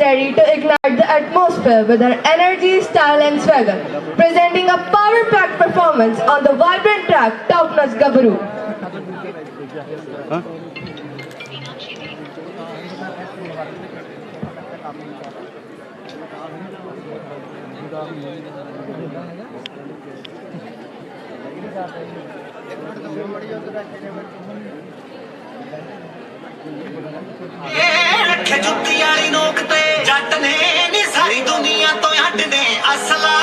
ready to ignite the atmosphere with her energy, style and swagger, presenting a power-packed performance on the vibrant track Top Notch Gabaru. ਰੱਖੇ ਜੁੱਤੀ ਵਾਲੀ ਨੋਕ ਤੇ ਜੱਟ ਨੇ ਨੀ ਸਾਰੀ ਦੁਨੀਆ ਤੋਂ ਹੱਟ ਨੇ ਅਸਲਾ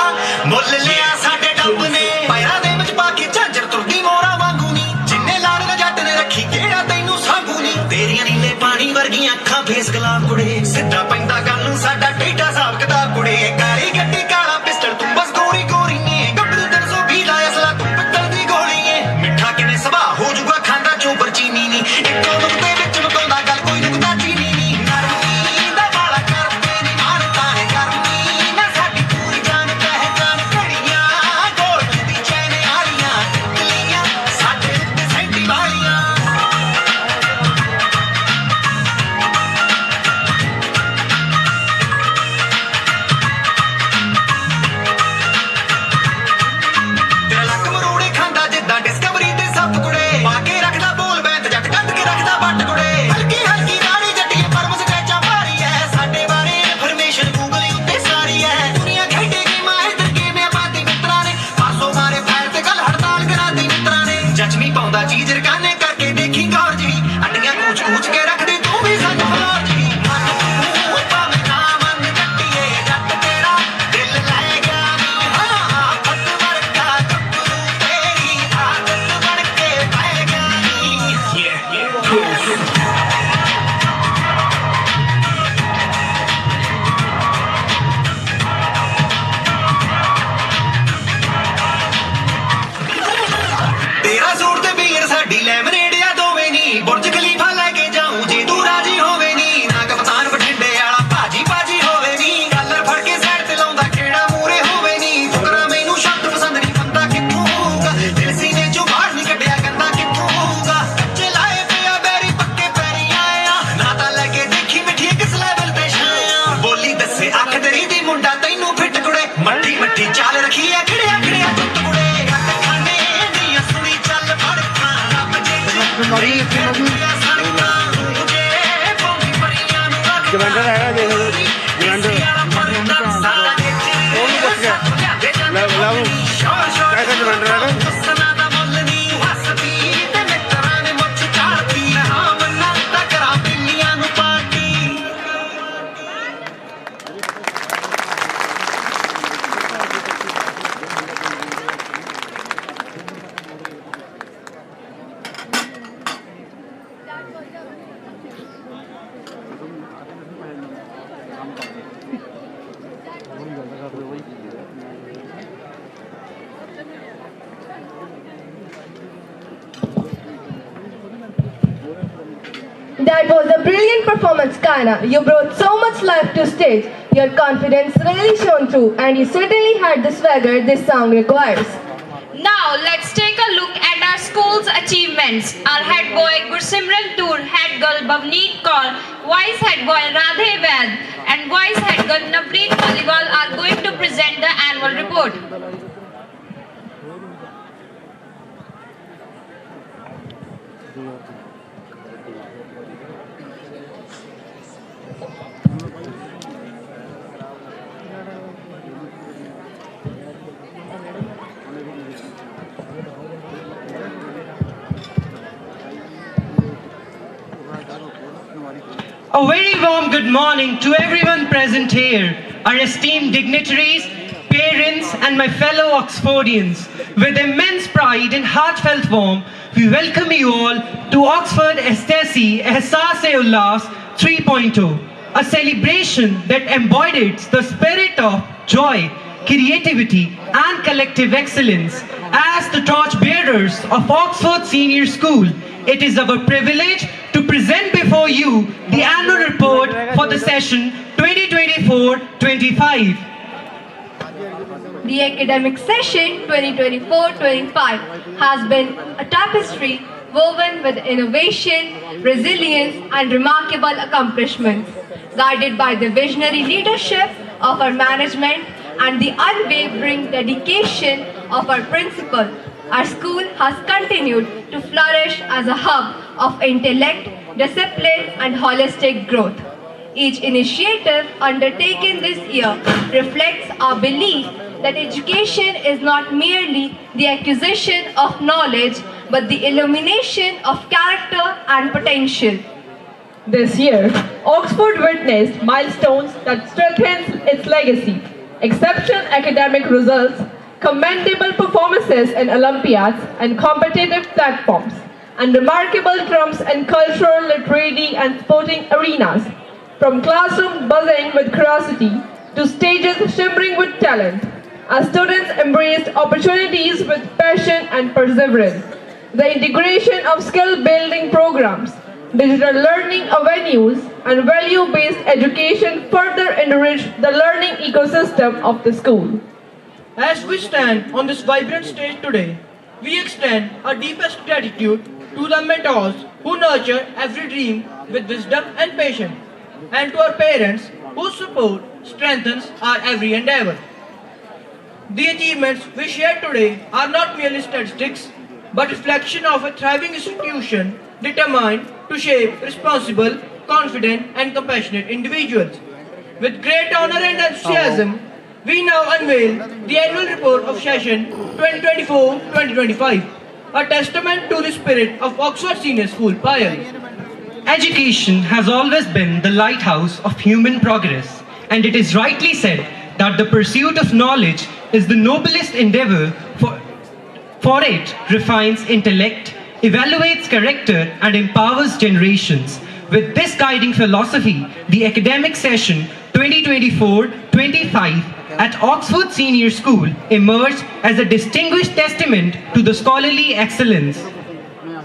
ਮੁੱਲ ਲਿਆ ਸਾਡੇ ਡੱਬ ਨੇ ਪੈਰਾਂ ਦੇ ਵਿੱਚ ਪਾ ਕੇ ਝਾਂਜਰ ਤੁਰਦੀ ਮੋਰਾ ਵਾਂਗੂ ਨੀ ਜਿੰਨੇ ਲਾੜ ਜੱਟ ਨੇ ਰੱਖੀ ਕਿਹੜਾ ਤੈਨੂੰ ਸਾਂਭੂ ਨੀ ਤੇਰੀਆਂ ਨੀਲੇ ਪਾਣੀ ਵਰਗੀਆਂ ਅੱਖਾਂ ਫੇਸ ਗਲਾਬ ਕੁੜੇ ਸਿੱਧਾ ਪੈਂਦਾ ਗੱਲ ਨੂੰ ਸਾਡਾ ਟੇਢਾ ਹਿਸਾਬ ਕਿਤਾਬ ਕੁੜੇ ਕਾਲੀ ਗੱਡੀ ਕਾਲਾ ਪਿਸਟਲ ਤੂੰ ਬਸ ਗੋਰੀ ਗੋਰੀ ਨੇ ਗੱਭਰੂ 320 ਦਾ ਅਸਲਾ ਤੂੰ ਪਿੱਤਲ ਦੀ ਗੋਲੀ ਏ ਮਿੱਠਾ ਕਿਨੇ ਸੁਭਾਅ ਹੋ ਜੂਗਾ ਖਾਂਦਾ ਚੋਬਰ ਚੀਨੀ ਨੀ ਇੱਕੋ ਨੁਕਤੇ ਵਿੱਚ ਮਕਾਉਂਦਾ ਗੱਲ ਕੋਈ ਨੁਕਤਾ ਚੀਨੀ ਨੀ ਨਰਮੀ ਦਾ ਵਾਲਾ ਕਰਦੇ ਨੀ ਮਾਰਦਾ ਹੈ ਗਰਮੀ ਨਾ ਸਾਡੀ ਪੂਰੀ ਜਾਨ ਪਹਿਚਾਨ ਘੜੀਆਂ ਗੋਲ ਦੀ ਚੈਨ ਆਲੀਆਂ ਟਿਕਲੀਆਂ ਸਾਡੇ ਉੱਤੇ ਸੈਂਟੀ ਵਾਲੀਆਂ ਤੇਰਾ ਲੱਕ ਮਰੋੜੇ ਖਾਂਦਾ ਜਿੱਦਾਂ ਡਿਸਕਵਰੀ ਤੇ ਸੱਪ ਕੁੜੇ ਪਾ ਕੇ ਰੱਖਦਾ ਬੋਲ ਬੈਂਤ ਜੱਟ ਕੱਢ ਕੇ ਰੱਖਦਾ ਵੱਟ ਕੁੜੇ ਹਲਕੀ ਹਲਕੀ ਦਾੜੀ ਜੱਟੀ ਪਰਮ ਸਕੈਚਾਂ ਮਾਰੀ ਐ ਸਾਡੇ ਬਾਰੇ ਇਨਫੋਰਮੇਸ਼ਨ ਗੂਗਲ ਉੱਤੇ ਸਾਰੀ ਐ ਦੁਨੀਆ ਖੇਡੇਗੀ ਮਾਹਿਰ ਗੇਮ ਬਾਤੀ ਮਿੱਤਰਾਂ ਨੇ ਪਾਸੋਂ ਮਾਰੇ ਫਾਇਰ ਤੇ ਗੱਲ ਹੜਤਾਲ ਕਰਾਤੀ ਮਿੱਤਰਾਂ ਨੇ ਜੱਜਮੀ ਪਾਉਂਦਾ ਚੀਜ਼ ਰਕਾਨੇ ਕਰਕੇ ਦੇਖੀ ਗੌਰ ਜੀ ਅੱਡੀਆਂ ਕੂਚ ਕੂਚ ਕੇ ਰੱਖਦੇ ਤੂੰ ਵੀ ਸਾਨੂੰ ਫਲੋਰ ਜੀ ਭਾਵੇਂ ਨਾ ਮੰਨ ਜੱਟੀਏ ਜੱਟ ਤੇਰਾ ਦਿਲ ਲੈ ਗਿਆ ਨੀ ਹਾਂ ਫੱਟ ਵਰਗਾ ਗੱਭਰੂ ਤੇਰੀ ਆਦਤ ਬਣ ਕੇ ਪੈ ਗਿਆ ਨੀ ਤੇਰਾ ਸੂਟ ਤੇ ਵੀਰ ਸਾਡੀ ਲੈਮਨੇਡ ਆ ਦੋਵੇਂ ਨੀ ਬੁਰਜ ਖਲੀਫਾ ਲੈ ਕੇ ਜਾਊਂ ਜੇ ਤੂੰ ਰਾਜੀ ਹੋਵੇ ਨੀ ਨਾ ਕਪਤਾਨ ਬਠਿੰਡੇ ਵਾਲਾ ਭਾਜੀ ਭਾਜੀ ਹੋਵੇ ਨੀ ਕਾਲਰ ਫੜ ਕੇ ਸਾਈਡ ਤੇ ਲਾਉਂਦਾ ਕਿਹੜਾ ਮੂਰੇ ਹੋਵੇ ਨੀ ਫੁਕਰਾ ਮੈਨੂੰ ਸ਼ਬਦ ਪਸੰਦ ਨਹੀਂ ਬੰਦਾ ਕਿੱਥੋਂ ਹੋਊਗਾ ਦਿਲ ਸੀਨੇ ਚੋਂ ਬਾਹਰ ਨਹੀਂ ਕੱਢਿਆ ਗੰਦਾ ਕਿੱਥੋਂ ਹੋਊਗਾ ਕੱਚੇ ਲਾਏ ਪਿਆ ਬੈਰੀ ਪੱਕੇ ਪੈਰੀ ਆਇਆ ਨਾ ਤਾਂ ਲੈ ਕੇ ਦੇਖੀ ਮਿੱਠੀ ਕਿਸ ਲੈਵਲ ਤੇ ਛਾਇਆ ਬੋਲੀ ਦੱਸੇ ਅੱਖ ਤੇਰੀ ਦੀ ਮੁੰਡਾ ਤੈਨੂੰ ਫਿੱਟ ਕੁੜੇ ਮੱਠੀ ਮੱਠੀ ਚਾਲ ਰੱਖੀ ਆ ਖੜਿਆ ਖੜਿਆ ਜੁੱਤ ਕੁੜੇ ਅੱਖ ਖਾਨੇ ਦੀਆਂ ਸੁਣੀ ਚੱਲ ਫੜਕਾਂ ਰੱਬ ਜੇ ਜਲੰਧਰ ਹੈਗਾ ਦੇਖ ਲਓ ਜਲੰਧਰ ਉਹਨੂੰ ਪੁੱਛ ਗਿਆ ਲਵ ਕਿਹੜਾ ਜਲੰਧਰ ਹੈਗਾ That was a brilliant performance, Kaina. You brought so much life to stage. Your confidence really shone through, and you certainly had the swagger this song requires. Now let's take a look at our school's achievements. Our head boy Gursimran Toor, head girl Bhavneet Kaur, vice head boy Radhe Vaid and vice head girl Navneet Maliwal are going to present the annual report. A very warm good morning to everyone present here, our esteemed dignitaries, parents and my fellow Oxfordians. With immense pride and heartfelt warmth, we welcome you all to Oxford Estesi Ehsaas-e-Ullas 3.0, a celebration that embodies the spirit of joy, creativity and collective excellence. As the torchbearers of Oxford Senior School, it is our privilege to present before you the annual report for the session 2024-25. The academic session 2024-25 has been a tapestry woven with innovation, resilience and remarkable accomplishments. Guided by the visionary leadership of our management and the unwavering dedication of our principal, our school has continued to flourish as a hub of intellect, discipline, and holistic growth. Each initiative undertaken this year reflects our belief that education is not merely the acquisition of knowledge but the illumination of character and potential. This year, Oxford witnessed milestones that strengthened its legacy, exceptional academic results, commendable performances in Olympiads and competitive platforms, and remarkable triumphs in cultural, literary, and sporting arenas. From classrooms buzzing with curiosity to stages shimmering with talent, our students embraced opportunities with passion and perseverance. The integration of skill-building programs, digital learning avenues, and value-based education further enriched the learning ecosystem of the school. As we stand on this vibrant stage today, we extend our deepest gratitude to the mentors who nurture every dream with wisdom and patience, and to our parents whose support strengthens our every endeavor. The achievements we share today are not merely statistics, but reflection of a thriving institution determined to shape responsible, confident, and compassionate individuals. With great honor and enthusiasm, we now unveil the annual report of session 2024-2025, a testament to the spirit of Oxford Senior School, Payal. Education has always been the lighthouse of human progress, and it is rightly said that the pursuit of knowledge is the noblest endeavor, for it refines intellect, evaluates character, and empowers generations. With this guiding philosophy, the academic session 2024-25 at Oxford Senior School emerged as a distinguished testament to the scholarly excellence.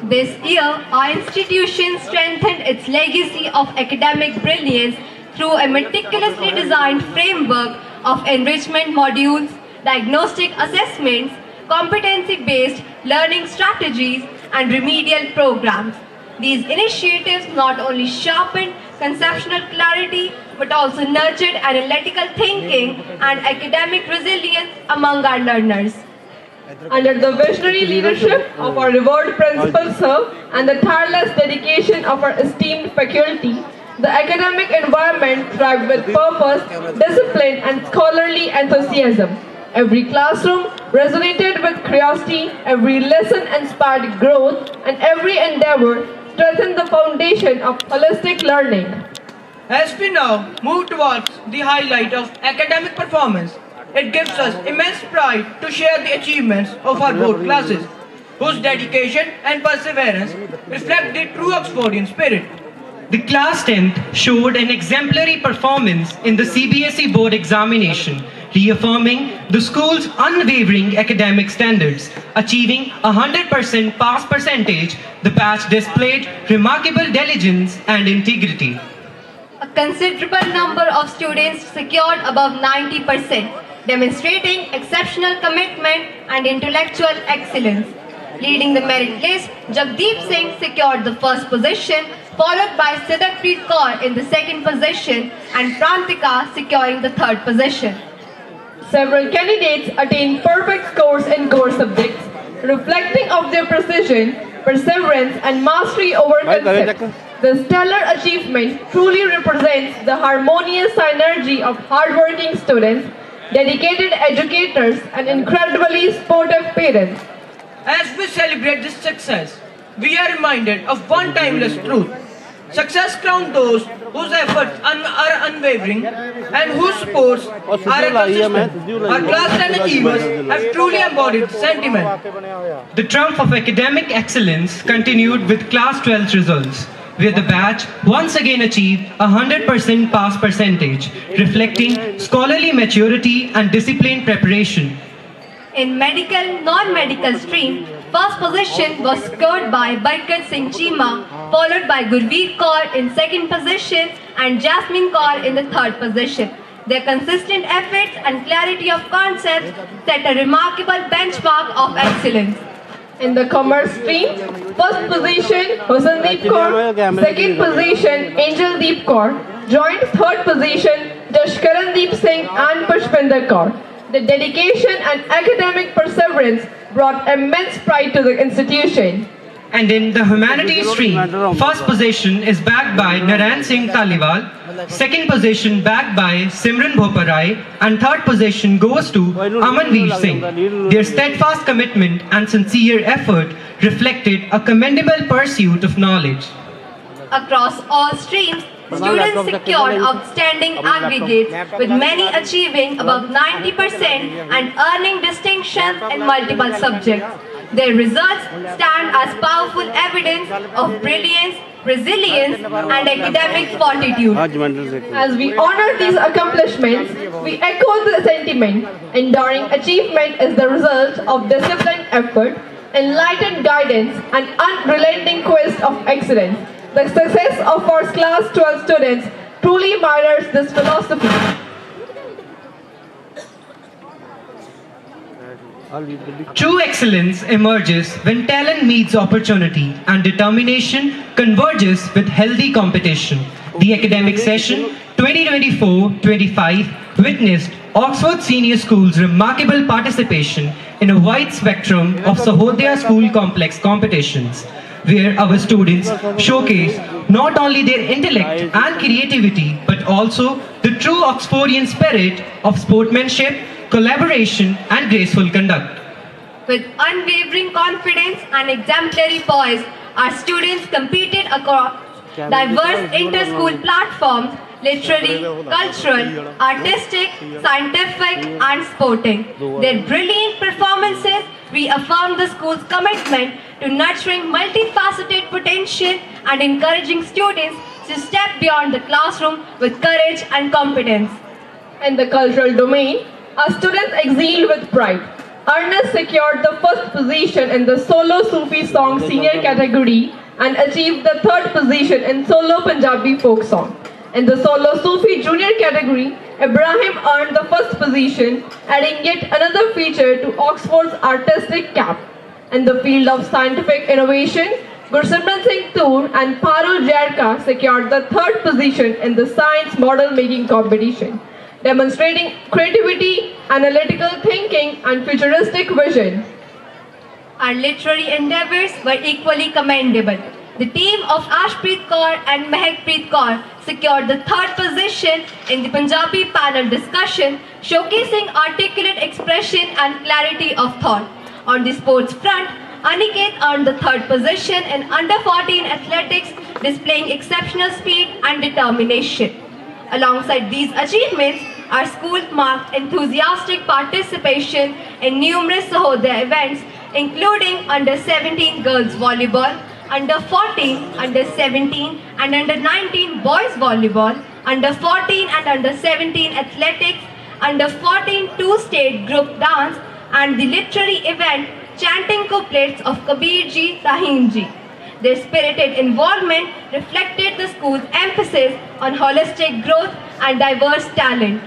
This year, our institution strengthened its legacy of academic brilliance through a meticulously designed framework of enrichment modules, diagnostic assessments, competency-based learning strategies, and remedial programs. These initiatives not only sharpened conceptual clarity but also nurtured analytical thinking and academic resilience among our learners. Under the visionary leadership of our revered principal sir and the tireless dedication of our esteemed faculty, the academic environment thrived with purpose, discipline, and scholarly enthusiasm. Every classroom resonated with curiosity, every lesson inspired growth, and every endeavor strengthened the foundation of holistic learning. As we now move towards the highlight of academic performance, it gives us immense pride to share the achievements of our board classes, whose dedication and perseverance reflect the true Oxfordian spirit. The class 10th showed an exemplary performance in the CBSE board examination, reaffirming the school's unwavering academic standards. Achieving 100% pass percentage, the batch displayed remarkable diligence and integrity. A considerable number of students secured above 90%, demonstrating exceptional commitment and intellectual excellence. Leading the merit list, Jagdeep Singh secured the first position, followed by Siddharpreet Kaur in the second position and Prantika securing the third position. Several candidates attained perfect scores in core subjects, reflecting of their precision, perseverance, and mastery over concepts. The stellar achievement truly represents the harmonious synergy of hardworking students, dedicated educators, and incredibly sportive parents. As we celebrate this success, we are reminded of one timeless truth. Success crowns those whose efforts are unwavering and whose supports are consistent. Our class 10 achievers have truly embodied this sentiment. The triumph of academic excellence continued with class 12 results, where the batch once again achieved 100% pass percentage, reflecting scholarly maturity and disciplined preparation. In medical, non-medical stream, first position was scored by Barkat Singh Chima, followed by Gurveer Kaur in second position and Jasmine Kaur in the third position. Their consistent efforts and clarity of concepts set a remarkable benchmark of excellence. In the commerce stream, first position Hosandeep Kaur, second position Angeldeep Kaur, Joint third position, Jashkarandeep Singh and Pushpinder Kaur. Their dedication and academic perseverance brought immense pride to the institution. And in the humanities stream, first position is backed by Narayan Singh Taliwal, second position backed by Simran Bhoparai, and third position goes to Amanveer Singh. Their steadfast commitment and sincere effort reflected a commendable pursuit of knowledge. Across all streams, students secured outstanding aggregates, with many achieving above 90% and earning distinctions in multiple subjects. Their results stand as powerful evidence of brilliance, resilience, and academic fortitude. As we honor these accomplishments, we echo the sentiment: enduring achievement is the result of disciplined effort, enlightened guidance, and unrelenting quest of excellence. The success of our class 12 students truly mirrors this philosophy. True excellence emerges when talent meets opportunity and determination converges with healthy competition. The academic session 2024-25 witnessed Oxford Senior School's remarkable participation in a wide spectrum of Sahodaya School Complex competitions, where our students showcase not only their intellect and creativity but also the true Oxfordian spirit of sportsmanship, collaboration, and graceful conduct. With unwavering confidence and exemplary poise, our students competed across diverse inter-school platforms: literary, cultural, artistic, scientific, and sporting. Their brilliant performances reaffirmed the school's commitment to nurturing multifaceted potential and encouraging students to step beyond the classroom with courage and competence. In the cultural domain, our students excelled with pride. Ernest secured the first position in the solo Sufi song senior category and achieved the third position in solo Punjabi folk song. In the solo Sufi junior category, Ibrahim earned the first position, adding yet another feature to Oxford's artistic cap. In the field of scientific innovation, Gursimran Singh Toor and Parul Jairka secured the third position in the science model making competition, demonstrating creativity, analytical thinking, and futuristic vision. Our literary endeavors were equally commendable. The team of Ashpreet Kaur and Mehakpreet Kaur secured the third position in the Punjabi panel discussion, showcasing articulate expression and clarity of thought. On the sports front, Aniket earned the third position in under-14 athletics, displaying exceptional speed and determination. Alongside these achievements, our school marked enthusiastic participation in numerous Sahodaya events, including under-17 girls volleyball, under-14, under-17 and under-19 boys volleyball, under-14 and under-17 athletics, under-14 two-state group dance, and the literary event chanting couplets of Kabir Ji, Rahim Ji. Their spirited involvement reflected the school's emphasis on holistic growth and diverse talent.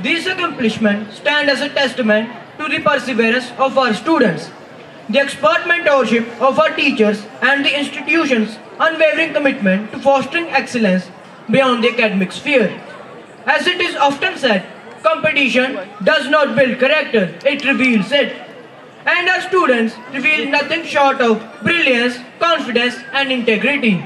These accomplishments stand as a testament to the perseverance of our students, the expert mentorship of our teachers, and the institution's unwavering commitment to fostering excellence beyond the academic sphere. As it is often said, competition does not build character, it reveals it. And our students reveal nothing short of brilliance, confidence, and integrity.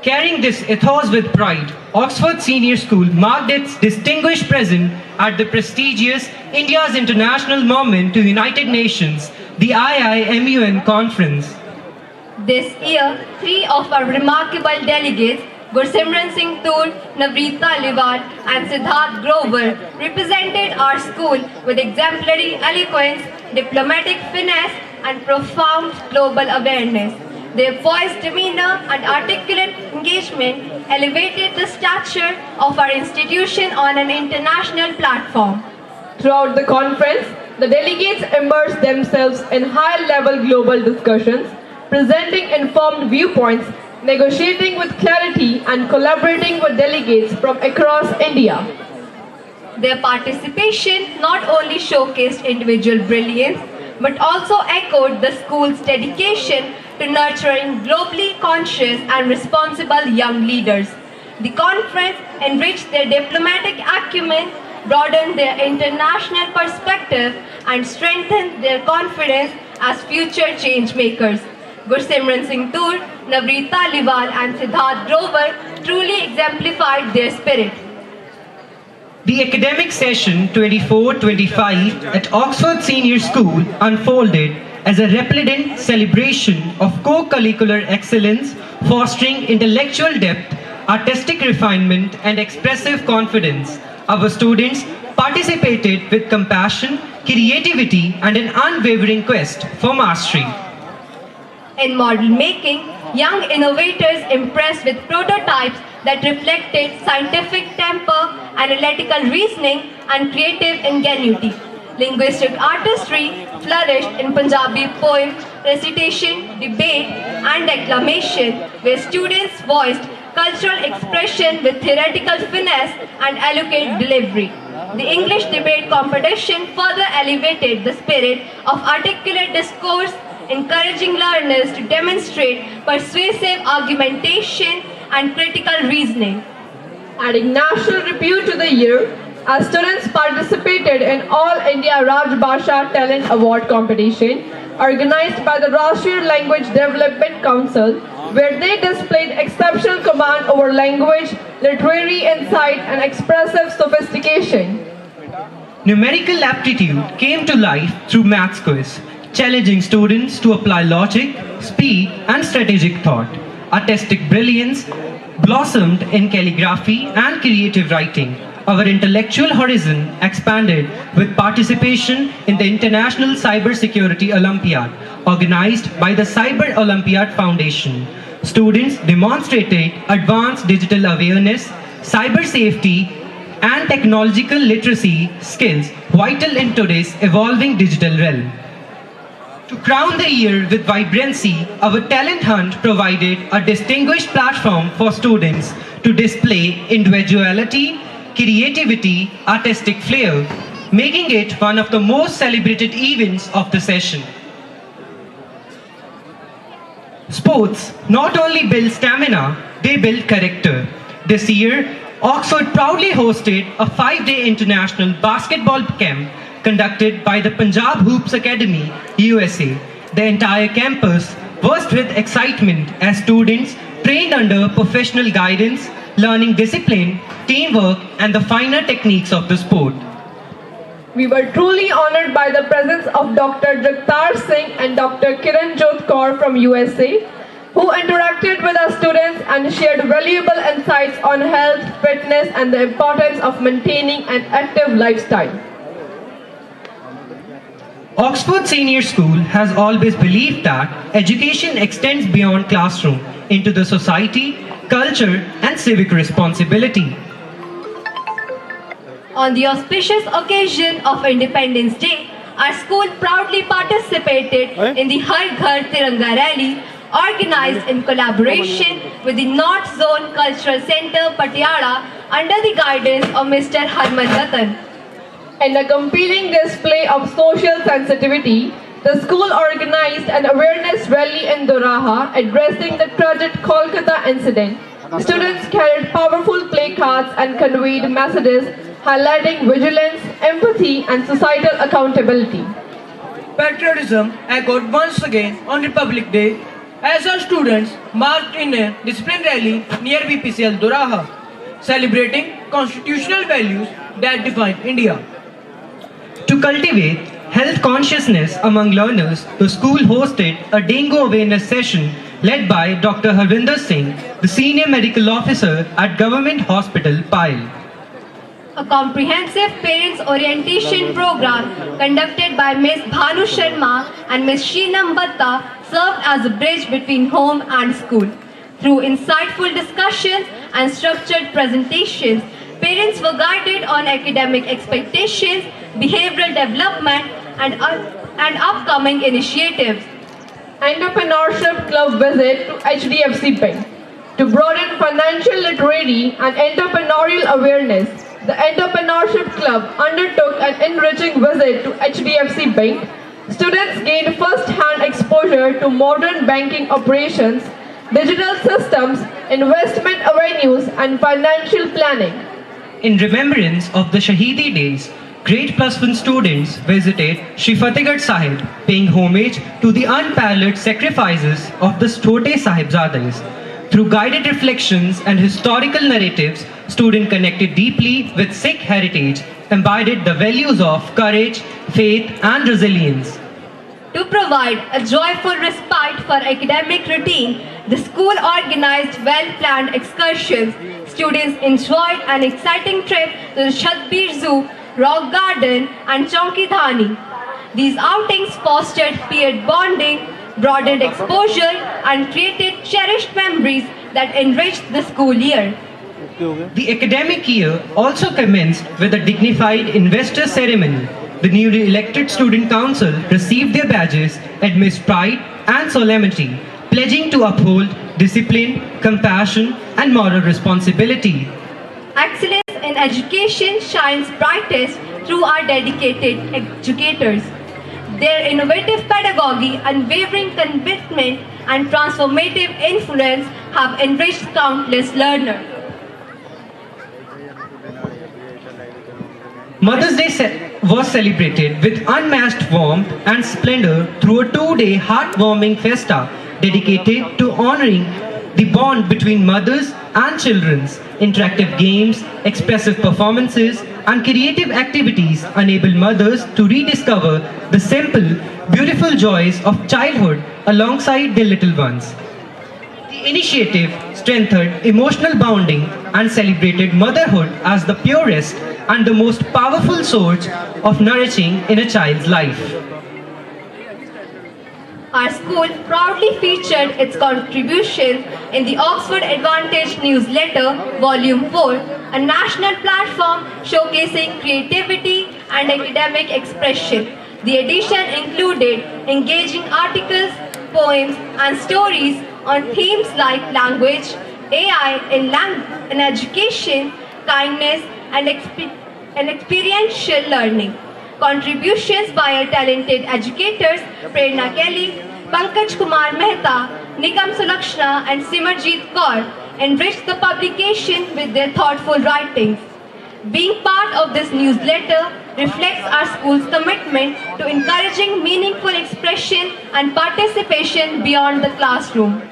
Carrying this ethos with pride, Oxford Senior School marked its distinguished presence at the prestigious India's International Moment to United Nations, the IIMUN conference. This year, 3 of our remarkable delegates, Gursimran Singh Toor, Navreet Taliwal, and Siddharth Grover, represented our school with exemplary eloquence, diplomatic finesse, and profound global awareness. Their poised demeanor and articulate engagement elevated the stature of our institution on an international platform. Throughout the conference, the delegates immersed themselves in high-level global discussions, presenting informed viewpoints, negotiating with clarity, and collaborating with delegates from across India. Their participation not only showcased individual brilliance, but also echoed the school's dedication to nurturing globally conscious and responsible young leaders. The conference enriched their diplomatic acumen, broadened their international perspective, and strengthened their confidence as future change makers. Gursimran Singh Toor, Navreet Taliwal, and Siddharth Grover truly exemplified their spirit. The academic session 24-25 at Oxford Senior School unfolded as a resplendent celebration of co-curricular excellence, fostering intellectual depth, artistic refinement, and expressive confidence. Our students participated with compassion, creativity, and an unwavering quest for mastery. In model making, young innovators impressed with prototypes that reflected scientific temper, analytical reasoning, and creative ingenuity. Linguistic artistry flourished in Punjabi poem, recitation, debate, and declamation, where students voiced cultural expression with theoretical finesse and eloquent delivery. The English debate competition further elevated the spirit of articulate discourse, encouraging learners to demonstrate persuasive argumentation and critical reasoning. Adding national repute to the year, our students participated in All India Raj Bhasha Talent Award competition organized by the Rashtriya Language Development Council, where they displayed exceptional command over language, literary insight, and expressive sophistication. Numerical aptitude came to life through maths quiz, challenging students to apply logic, speed, and strategic thought. Artistic brilliance blossomed in calligraphy and creative writing. Our intellectual horizon expanded with participation in the International Cybersecurity Olympiad, organized by the Cyber Olympiad Foundation. Students demonstrated advanced digital awareness, cyber safety, and technological literacy skills vital in today's evolving digital realm. To crown the year with vibrancy, our talent hunt provided a distinguished platform for students to display individuality, creativity, artistic flair, making it one of the most celebrated events of the session. Sports not only build stamina, they build character. This year, Oxford proudly hosted a 5-day international basketball camp conducted by the Punjab Hoops Academy, USA. The entire campus burst with excitement as students trained under professional guidance, learning discipline, teamwork, and the finer techniques of the sport. We were truly honored by the presence of Dr. Jagtar Singh and Dr. Kiran Jot Kaur from USA, who interacted with our students and shared valuable insights on health, fitness, and the importance of maintaining an active lifestyle. Oxford Senior School has always believed that education extends beyond classroom into the society, culture, and civic responsibility. On the auspicious occasion of Independence Day, our school proudly participated in the Har Ghar Tiranga Rally, organized in collaboration with the North Zone Cultural Centre, Patiala, under the guidance of Mr. Harman Ratan. In a compelling display of social sensitivity, the school organized an awareness rally in Doraha addressing the tragic Kolkata incident. Students carried powerful placards and conveyed messages highlighting vigilance, empathy, and societal accountability. Patriotism echoed once again on Republic Day as our students marched in a discipline rally near BPCL Doraha, celebrating constitutional values that define India. To cultivate health consciousness among learners, the school hosted a dengue awareness session led by Dr. Harvinder Singh, the Senior Medical Officer at Government Hospital, Pile. A comprehensive parents orientation program conducted by Ms. Bhanu Sharma and Ms. Sheenam Batta served as a bridge between home and school. Through insightful discussions and structured presentations, parents were guided on academic expectations, behavioral development, and upcoming initiatives. Entrepreneurship Club visit to HDFC Bank. To broaden financial literacy and entrepreneurial awareness, the Entrepreneurship Club undertook an enriching visit to HDFC Bank. Students gained first-hand exposure to modern banking operations digital systems, investment avenues, and financial planning. In remembrance of the Shahidi days, grade plus 1 students visited Shri Fatehgarh Sahib, paying homage to the unparalleled sacrifices of the Chote Sahibzades. Through guided reflections and historical narratives, students connected deeply with Sikh heritage, embodied the values of courage, faith, and resilience. To provide a joyful respite for academic routine, the school organized well-planned excursions. Students enjoyed an exciting trip to the Shatbir Zoo, Rock Garden, and Chowki Dhani. These outings fostered peer bonding, broadened exposure, and created cherished memories that enriched the school year. The academic year also commenced with a dignified investor ceremony. The newly elected student council received their badges amidst pride and solemnity, pledging to uphold discipline, compassion, and moral responsibility. Excellence in education shines brightest through our dedicated educators. Their innovative pedagogy, unwavering commitment, and transformative influence have enriched countless learners. Mother's Day was celebrated with unmatched warmth and splendor through a 2-day heartwarming festa dedicated to honoring the bond between mothers and children. Interactive games, expressive performances, and creative activities enable mothers to rediscover the simple, beautiful joys of childhood alongside their little ones. The initiative strengthened emotional bonding and celebrated motherhood as the purest and the most powerful source of nourishing in a child's life. Our school proudly featured its contribution in the Oxford Advantage newsletter, Volume 4, a national platform showcasing creativity and academic expression. The edition included engaging articles, poems, and stories on themes like language, AI in education, kindness, and experiential learning. Contributions by our talented educators Prerna Kelly, Pankaj Kumar Mehta, Nigam Sulakshana, and Simarjeet Kaur enriched the publication with their thoughtful writings. Being part of this newsletter reflects our school's commitment to encouraging meaningful expression and participation beyond the classroom.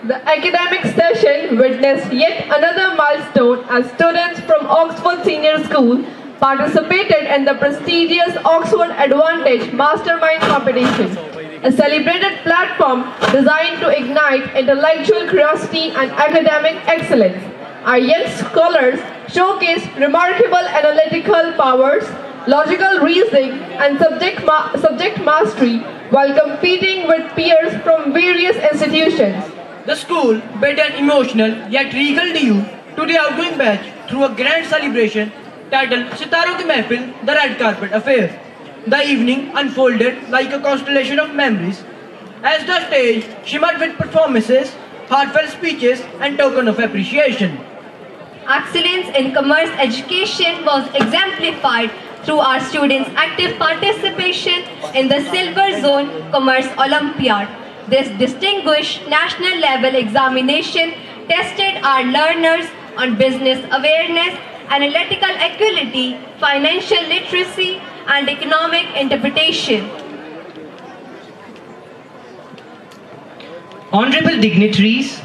The academic session witnessed yet another milestone as students from Oxford Senior School participated in the prestigious Oxford Advantage Mastermind Competition, a celebrated platform designed to ignite intellectual curiosity and academic excellence. Our young scholars showcased remarkable analytical powers, logical reasoning, and subject mastery while competing with peers from various institutions. The school bid an emotional yet regal due to the outgoing batch through a grand celebration titled Sitaron Ki Mehfil, the Red Carpet Affair. The evening unfolded like a constellation of memories as the stage shimmered with performances, heartfelt speeches, and token of appreciation. Excellence in commerce education was exemplified through our students' active participation in the Silver Zone Commerce Olympiad. This distinguished national level examination tested our learners on business awareness, analytical acuity, financial literacy, and economic interpretation. Honorable dignitaries,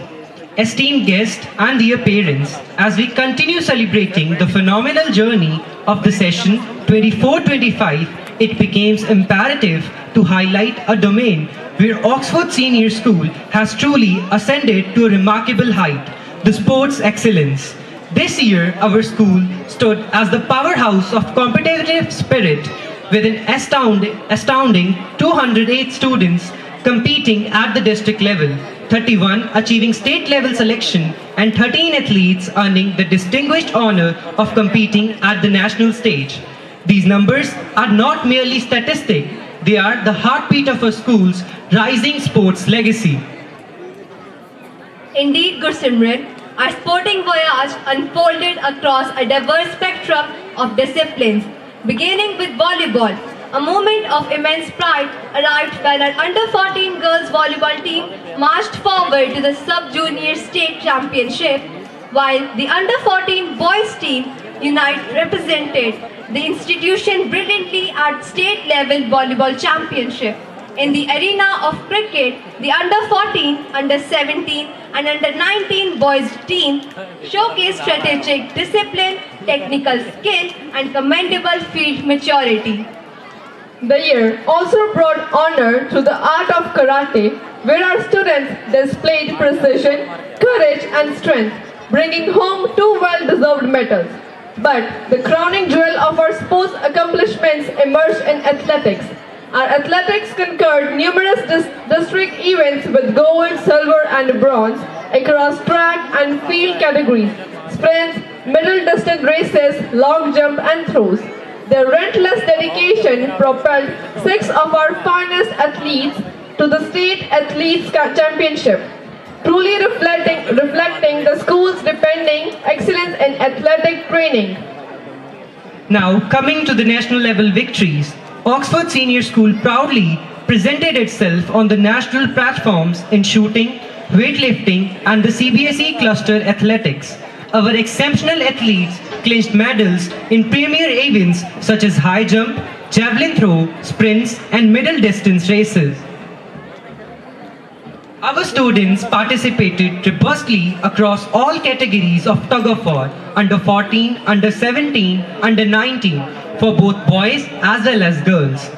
esteemed guests, and dear parents, as we continue celebrating the phenomenal journey of the session 24-25, it becomes imperative to highlight a domain where Oxford Senior School has truly ascended to a remarkable height, the sports excellence. This year, our school stood as the powerhouse of competitive spirit with an astounding 208 students competing at the district level, 31 achieving state level selection, and 13 athletes earning the distinguished honor of competing at the national stage. These numbers are not merely statistics, they are the heartbeat of our school's rising sports legacy. Indeed, Gursimran, our sporting voyage unfolded across a diverse spectrum of disciplines, beginning with volleyball, A moment of immense pride arrived when our under-14 girls volleyball team marched forward to the sub-junior state championship, while the under-14 boys team unite represented the institution brilliantly at state-level volleyball championship. In the arena of cricket, the under-14, under-17 and under-19 boys team showcased strategic discipline, technical skill and commendable field maturity. The year also brought honor to the art of karate, where our students displayed precision, courage and strength, bringing home two well-deserved medals. But the crowning jewel of our sports accomplishments emerged in athletics. Our athletics conquered numerous district events with gold, silver and bronze across track and field categories, sprints, middle distance races, long jump and throws. Their relentless dedication propelled 6 of our finest athletes to the State Athletes Championship, truly reflecting the school's depending excellence in athletic training. Now, coming to the national level victories, Oxford Senior School proudly presented itself on the national platforms in shooting, weightlifting and the CBSE cluster athletics. Our exceptional athletes clinched medals in premier events such as high jump, javelin throw, sprints and middle distance races. Our students participated robustly across all categories of tug of war, under 14, under 17, under 19, for both boys as well as girls,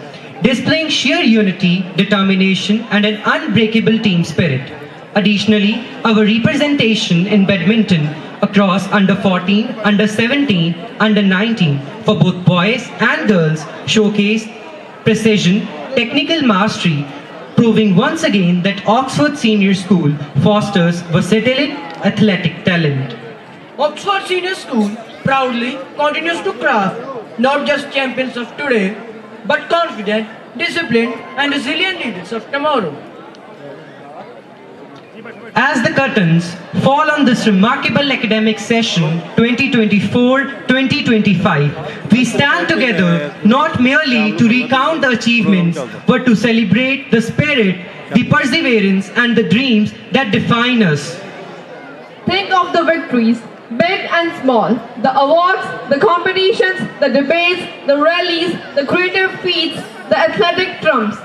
displaying sheer unity, determination and an unbreakable team spirit. Additionally, our representation in badminton across under 14, under 17, under 19 for both boys and girls showcased precision, technical mastery, proving once again that Oxford Senior School fosters versatile athletic talent. Oxford Senior School proudly continues to craft not just champions of today, but confident, disciplined and resilient leaders of tomorrow. As the curtains fall on this remarkable academic session 2024-2025, we stand together not merely to recount the achievements, but to celebrate the spirit, the perseverance and the dreams that define us. Think of the victories, big and small, the awards, the competitions, the debates, the rallies, the creative feats, the athletic trumps.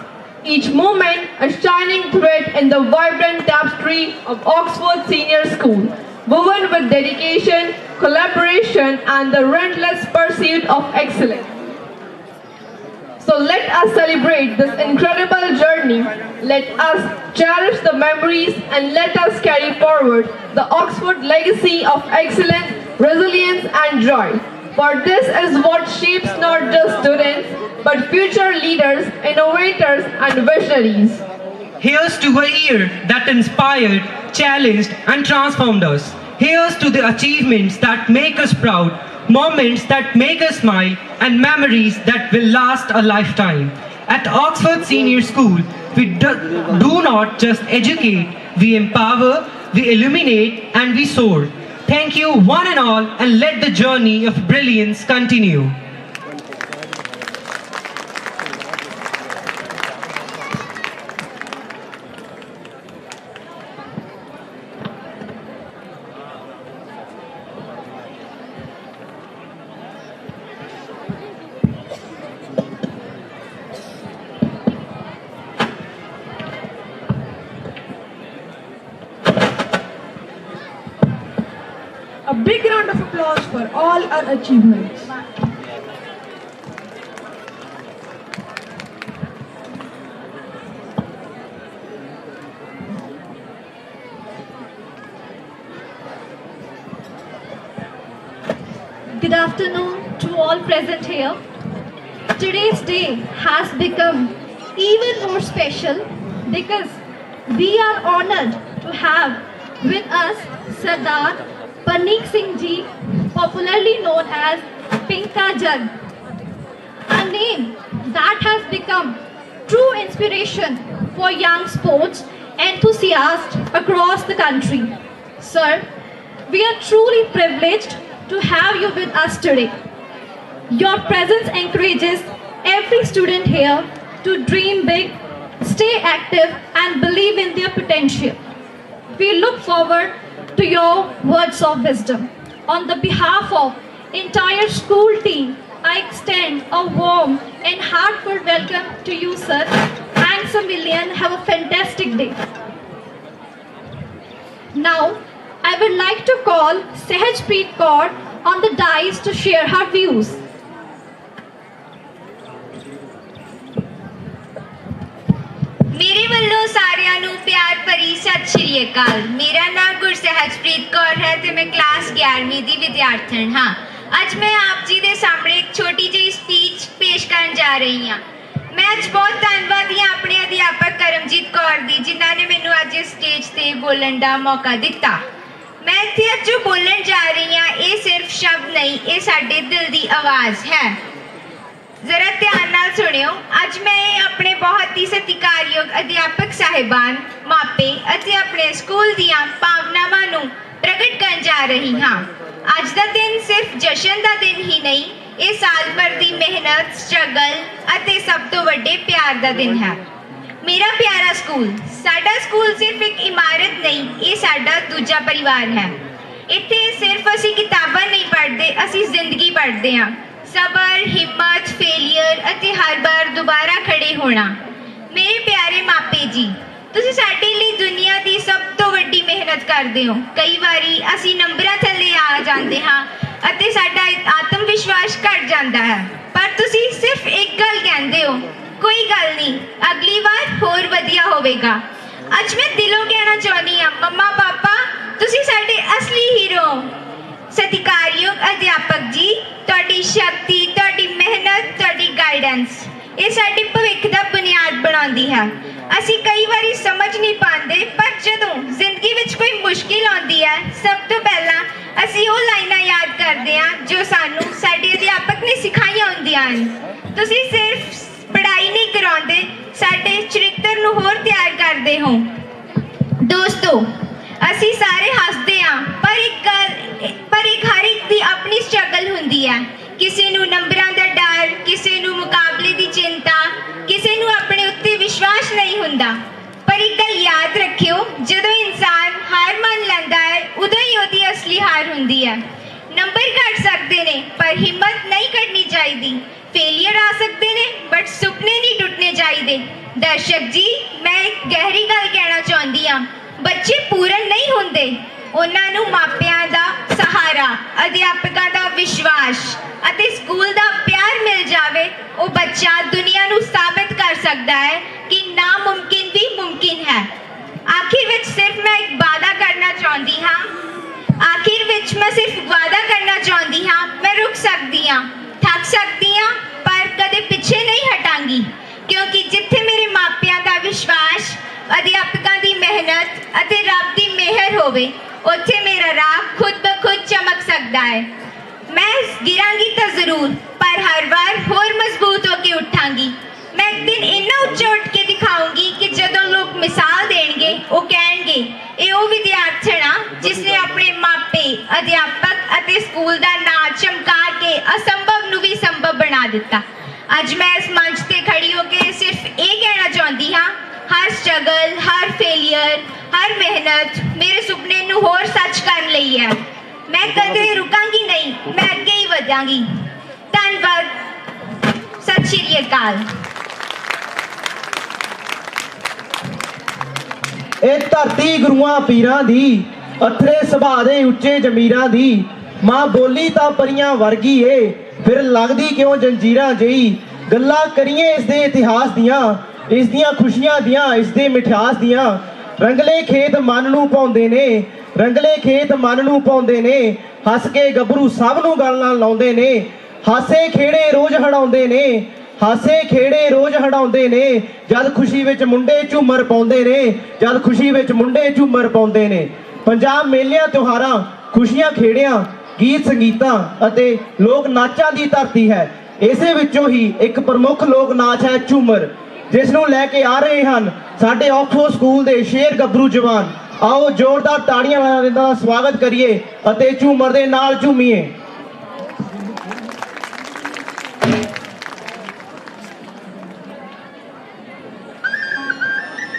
Each moment a shining thread in the vibrant tapestry of Oxford Senior School, woven with dedication, collaboration and the relentless pursuit of excellence. So let us celebrate this incredible journey, let us cherish the memories and let us carry forward the Oxford legacy of excellence, resilience and joy. For this is what shapes not just students, but future leaders, innovators and visionaries. Here's to a year that inspired, challenged and transformed us. Here's to the achievements that make us proud, moments that make us smile and memories that will last a lifetime. At Oxford Senior School, we do not just educate, we empower, we illuminate and we soar. Thank you one and all and let the journey of brilliance continue. A big round of applause for all our achievements. Good afternoon to all present here. Today's day has become even more special because we are honored to have with us Sardar Panik Singh Ji, popularly known as Pinka Jug, a name that has become true inspiration for young sports enthusiasts across the country. Sir, we are truly privileged to have you with us today. Your presence encourages every student here to dream big, stay active, and believe in their potential. We look forward to your words of wisdom. On the behalf of entire school team, I extend a warm and heartfelt welcome to you, sir. Thanks a million. Have a fantastic day. Now, I would like to call Sehajpreet Kaur on the dais to share her views. मेरे ਵੱਲੋਂ ਸਾਰਿਆਂ ਨੂੰ ਪਿਆਰ ਭਰੀ ਸਤਿ ਸ਼੍ਰੀ ਅਕਾਲ। ਮੇਰਾ ਨਾਮ ਗੁਰਸਹਿਜਪ੍ਰੀਤ ਕੌਰ ਹੈ ਤੇ ਮੈਂ ਕਲਾਸ 11ਵੀਂ ਦੀ ਵਿਦਿਆਰਥਣ ਹਾਂ। ਅੱਜ ਮੈਂ ਆਪ ਜੀ ਦੇ ਸਾਹਮਣੇ ਇੱਕ ਛੋਟੀ ਜਿਹੀ ਸਪੀਚ ਪੇਸ਼ ਕਰਨ ਜਾ ਰਹੀ ਹਾਂ। ਮੈਂ ਅੱਜ ਬਹੁਤ ਧੰਨਵਾਦੀ ਹਾਂ ਆਪਣੇ ਅਧਿਆਪਕ ਕਰਮਜੀਤ ਕੌਰ ਦੀ, ਜਿਨ੍ਹਾਂ ਨੇ ਮੈਨੂੰ ਅੱਜ ਇਸ ਸਟੇਜ ਤੇ ਬੋਲਣ ਦਾ ਮੌਕਾ ਦਿੱਤਾ। ਮੈਂ ਇੱਥੇ ਅੱਜ ਜੋ ਬੋਲਣ ਜਾ ਰਹੀ ਹਾਂ, ਇਹ ਸਿਰਫ ਸ਼ਬਦ ਨਹੀਂ, ਇਹ ਸਾਡੇ ਦਿਲ ਦੀ ਆਵਾਜ਼ ਹੈ। ਜ਼ਰਾ ਧਿਆਨ ਨਾਲ ਸੁਣਿਓ। ਅੱਜ ਮੈਂ ਆਪਣੇ ਬਹੁਤ ਹੀ ਸਤਿਕਾਰਯੋਗ ਅਧਿਆਪਕ ਸਾਹਿਬਾਨ, ਮਾਪੇ ਅਤੇ ਆਪਣੇ ਸਕੂਲ ਦੀਆਂ ਭਾਵਨਾਵਾਂ ਨੂੰ ਪ੍ਰਗਟ ਕਰਨ ਜਾ ਰਹੀ ਹਾਂ। ਅੱਜ ਦਾ ਦਿਨ ਸਿਰਫ ਜਸ਼ਨ ਦਾ ਦਿਨ ਹੀ ਨਹੀਂ, ਇਹ ਸਾਲ ਭਰ ਦੀ ਮਿਹਨਤ, ਸਟਰਗਲ ਅਤੇ ਸਭ ਤੋਂ ਵੱਡੇ ਪਿਆਰ ਦਾ ਦਿਨ ਹੈ। ਮੇਰਾ ਪਿਆਰਾ ਸਕੂਲ, ਸਾਡਾ ਸਕੂਲ ਸਿਰਫ ਇੱਕ ਇਮਾਰਤ ਨਹੀਂ, ਇਹ ਸਾਡਾ ਦੂਜਾ ਪਰਿਵਾਰ ਹੈ। ਇੱਥੇ ਸਿਰਫ ਅਸੀਂ ਕਿਤਾਬਾਂ ਨਹੀਂ ਪੜ੍ਹਦੇ, ਅਸੀਂ ਜ਼ਿੰਦਗੀ ਪੜ੍ਹਦੇ ਹਾਂ। ਸਬਰ, ਹਿੰਮਤ, ਫੇਲੀਅਰ ਅਤੇ ਹਰ ਵਾਰ ਦੁਬਾਰਾ ਖੜੇ ਹੋਣਾ। ਮੇਰੇ ਪਿਆਰੇ ਮਾਪੇ ਜੀ, ਤੁਸੀਂ ਸਾਡੇ ਲਈ ਦੁਨੀਆ ਦੀ ਸਭ ਤੋਂ ਵੱਡੀ ਮਿਹਨਤ ਕਰਦੇ ਹੋ। ਕਈ ਵਾਰੀ ਅਸੀਂ ਨੰਬਰਾਂ ਥੱਲੇ ਆ ਜਾਂਦੇ ਹਾਂ ਅਤੇ ਸਾਡਾ ਆਤਮ ਵਿਸ਼ਵਾਸ ਘਟ ਜਾਂਦਾ ਹੈ, ਪਰ ਤੁਸੀਂ ਸਿਰਫ ਇੱਕ ਗੱਲ ਕਹਿੰਦੇ ਹੋ, ਕੋਈ ਗੱਲ ਨਹੀਂ, ਅਗਲੀ ਵਾਰ ਹੋਰ ਵਧੀਆ ਹੋਵੇਗਾ। ਅੱਜ ਮੈਂ ਦਿਲੋਂ ਕਹਿਣਾ ਚਾਹੁੰਦੀ ਹਾਂ, ਮੰਮਾ ਪਾਪਾ, ਤੁਸੀਂ ਸਾਡੇ ਅਸਲੀ ਹੀਰੋ। ਸਤਿਕਾਰਯੋਗ ਅਧਿਆਪਕ ਜੀ, ਤੁਹਾਡੀ ਸ਼ਕਤੀ, ਤੁਹਾਡੀ ਮਿਹਨਤ, ਤੁਹਾਡੀ ਗਾਈਡੈਂਸ, ਇਹ ਸਾਡੇ ਭਵਿੱਖ ਦਾ ਬੁਨਿਆਦ ਬਣਾਉਂਦੀ ਹੈ। ਅਸੀਂ ਕਈ ਵਾਰੀ ਸਮਝ ਨਹੀਂ ਪਾਉਂਦੇ, ਪਰ ਜਦੋਂ ਜ਼ਿੰਦਗੀ ਵਿੱਚ ਕੋਈ ਮੁਸ਼ਕਿਲ ਆਉਂਦੀ ਹੈ, ਸਭ ਤੋਂ ਪਹਿਲਾਂ ਅਸੀਂ ਉਹ ਲਾਈਨਾਂ ਯਾਦ ਕਰਦੇ ਹਾਂ ਜੋ ਸਾਨੂੰ ਸਾਡੇ ਅਧਿਆਪਕ ਨੇ ਸਿਖਾਈਆਂ ਹੁੰਦੀਆਂ ਹਨ। ਤੁਸੀਂ ਸਿਰਫ ਪੜ੍ਹਾਈ ਨਹੀਂ ਕਰਾਉਂਦੇ, ਸਾਡੇ ਚਰਿੱਤਰ ਨੂੰ ਹੋਰ ਤਿਆਰ ਕਰਦੇ ਹੋ। ਦੋਸਤੋ, ਅਸੀਂ ਸਾਰੇ ਹੱਸਦੇ ਹਾਂ, ਪਰ ਹਰ ਇੱਕ ਦੀ ਆਪਣੀ ਸਟਰਗਲ ਹੁੰਦੀ ਹੈ। ਕਿਸੇ ਨੂੰ ਨੰਬਰਾਂ ਦਾ ਡਰ, ਕਿਸੇ ਨੂੰ ਮੁਕਾਬਲੇ ਦੀ ਚਿੰਤਾ, ਕਿਸੇ ਨੂੰ ਆਪਣੇ ਉੱਤੇ ਵਿਸ਼ਵਾਸ ਨਹੀਂ ਹੁੰਦਾ। ਪਰ ਇੱਕ ਗੱਲ ਯਾਦ ਰੱਖਿਓ, ਜਦੋਂ ਇਨਸਾਨ ਹਾਰ ਮੰਨ ਲੈਂਦਾ ਹੈ, ਉਦੋਂ ਹੀ ਉਹਦੀ ਅਸਲੀ ਹਾਰ ਹੁੰਦੀ ਹੈ। ਨੰਬਰ ਘਟ ਸਕਦੇ ਨੇ, ਪਰ ਹਿੰਮਤ ਨਹੀਂ ਘਟਣੀ ਚਾਹੀਦੀ। ਫੇਲੀਅਰ ਆ ਸਕਦੇ ਨੇ, ਬਟ ਸੁਪਨੇ ਨਹੀਂ ਟੁੱਟਣੇ ਚਾਹੀਦੇ। ਦਰਸ਼ਕ ਜੀ, ਮੈਂ ਇੱਕ ਗਹਿਰੀ ਗੱਲ ਕਹਿਣਾ ਚਾਹੁੰਦੀ ਹਾਂ, ਬੱਚੇ ਪੂਰਨ ਨਹੀਂ ਹੁੰਦੇ। ਉਹਨਾਂ ਨੂੰ ਮਾਪਿਆਂ ਦਾ ਸਹਾਰਾ, ਅਧਿਆਪਕਾਂ ਦਾ ਵਿਸ਼ਵਾਸ ਅਤੇ ਸਕੂਲ ਦਾ ਪਿਆਰ ਮਿਲ ਜਾਵੇ, ਉਹ ਬੱਚਾ ਦੁਨੀਆ ਨੂੰ ਸਾਬਿਤ ਕਰ ਸਕਦਾ ਹੈ ਕਿ ਨਾਮੁਮਕਿਨ ਵੀ ਮੁਮਕਿਨ ਹੈ। ਆਖਿਰ ਵਿੱਚ ਸਿਰਫ ਮੈਂ ਇੱਕ ਵਾਅਦਾ ਕਰਨਾ ਚਾਹੁੰਦੀ ਹਾਂ, ਮੈਂ ਰੁਕ ਸਕਦੀ ਹਾਂ, ਥੱਕ ਸਕਦੀ ਹਾਂ, ਪਰ ਕਦੇ ਪਿੱਛੇ ਨਹੀਂ ਹਟਾਂਗੀ, ਕਿਉਂਕਿ ਜਿੱਥੇ ਮੇਰੇ ਮਾਪਿਆਂ ਦਾ ਵਿਸ਼ਵਾਸ, ਅਧਿਆਪਕਾਂ ਦੀ ਮਿਹਨਤ ਅਤੇ ਰੱਬ ਦੀ ਮਿਹਰ ਹੋਵੇ, ਉੱਥੇ ਮੇਰਾ ਰਾਹ ਖੁਦ ਬ ਖੁਦ ਚਮਕ ਸਕਦਾ ਹੈ। ਮੈਂ ਗਿਰਾਂਗੀ ਤਾਂ ਜ਼ਰੂਰ, ਪਰ ਹਰ ਵਾਰ ਹੋਰ ਮਜ਼ਬੂਤ ਹੋ ਕੇ ਉੱਠਾਂਗੀ। ਮੈਂ ਇੱਕ ਦਿਨ ਇੰਨਾ ਉੱਚਾ ਉੱਠ ਕੇ ਦਿਖਾਊਂਗੀ ਕਿ ਜਦੋਂ ਲੋਕ ਮਿਸਾਲ ਦੇਣਗੇ, ਉਹ ਕਹਿਣਗੇ, ਇਹ ਉਹ ਵਿਦਿਆਰਥਣ ਆ ਜਿਸਨੇ ਆਪਣੇ ਮਾਪੇ, ਅਧਿਆਪਕ ਅਤੇ ਸਕੂਲ ਦਾ ਨਾਂ ਚਮਕਾ ਕੇ ਅਸੰਭਵ ਨੂੰ ਵੀ ਸੰਭਵ ਬਣਾ ਦਿੱਤਾ। ਅੱਜ ਮੈਂ ਇਸ ਮੰਚ ਤੇ ਖੜੀ ਹੋ ਕੇ ਸਿਰਫ ਇਹ ਕਹਿਣਾ ਚਾਹੁੰਦੀ ਹਾਂ, ਹਰ ਸਟਰਗਲ, ਹਰ ਫੇਲੀਅਰ, ਹਰ ਮਿਹਨਤ ਮੇਰੇ ਸੁਪਨੇ ਨੂੰ ਹੋਰ ਸੱਚ ਕਰਨ ਲਈ ਹੈ। ਮੈਂ ਕਦੇ ਰੁਕਾਂਗੀ ਨਹੀਂ, ਮੈਂ ਅੱਗੇ ਹੀ ਵਧਾਂਗੀ। ਧੰਨਵਾਦ। ਸਤਿ ਸ਼੍ਰੀ ਅਕਾਲ। ਇਹ ਧਰਤੀ ਗੁਰੂਆਂ ਪੀਰਾਂ ਦੀ, ਅਥਰੇ ਸੁਭਾਅ ਦੇ ਉੱਚੇ ਜ਼ਮੀਰਾਂ ਦੀ, ਮਾਂ ਬੋਲੀ ਤਾਂ ਪਰੀਆਂ ਵਰਗੀ ਏ, ਫਿਰ ਲੱਗਦੀ ਕਿਉਂ ਜੰਜੀਰਾਂ ਜਿਹੀ। ਗੱਲਾਂ ਕਰੀਏ ਇਸ ਦੇ ਇਤਿਹਾਸ ਦੀਆਂ, ਇਸ ਦੀਆਂ ਖੁਸ਼ੀਆਂ ਦੀਆਂ, ਇਸ ਦੇ ਮਿਠਾਸ ਦੀਆਂ। ਰੰਗਲੇ ਖੇਤ ਮਨ ਨੂੰ ਪਾਉਂਦੇ ਨੇ, ਰੰਗਲੇ ਖੇਤ ਮਨ ਨੂੰ ਪਾਉਂਦੇ ਨੇ, ਹੱਸ ਕੇ ਗੱਭਰੂ ਸਭ ਨੂੰ ਗੱਲ ਨਾਲ ਲਾਉਂਦੇ ਨੇ। ਹਾਸੇ ਖੇੜੇ ਰੋਜ਼ ਹੜਾਉਂਦੇ ਨੇ, ਹਾਸੇ ਖੇੜੇ ਰੋਜ਼ ਹੜਾਉਂਦੇ ਨੇ, ਜਦ ਖੁਸ਼ੀ ਵਿੱਚ ਮੁੰਡੇ ਝੂਮਰ ਪਾਉਂਦੇ ਨੇ, ਜਦ ਖੁਸ਼ੀ ਵਿੱਚ ਮੁੰਡੇ ਝੂਮਰ ਪਾਉਂਦੇ ਨੇ। ਪੰਜਾਬ ਮੇਲਿਆਂ ਤਿਉਹਾਰਾਂ, ਖੁਸ਼ੀਆਂ ਖੇੜਿਆਂ, ਗੀਤ ਸੰਗੀਤਾਂ ਅਤੇ ਲੋਕ ਨਾਚਾਂ ਦੀ ਧਰਤੀ ਹੈ। ਇਸੇ ਵਿੱਚੋਂ ਹੀ ਇੱਕ ਪ੍ਰਮੁੱਖ ਲੋਕ ਨਾਚ ਹੈ ਝੂਮਰ, ਜਿਸ ਨੂੰ ਲੈ ਕੇ ਆ ਰਹੇ ਹਨ ਸਾਡੇ ਆਕਸਫੋਰਡ ਸਕੂਲ ਦੇ ਸ਼ੇਰ ਗੱਭਰੂ ਜਵਾਨ। ਆਓ ਜ਼ੋਰਦਾਰ ਤਾੜੀਆਂ ਨਾਲ ਇਹਨਾਂ ਦਾ ਸਵਾਗਤ ਕਰੀਏ ਅਤੇ ਝੂਮਰ ਦੇ ਨਾਲ ਝੂਮੀਏ।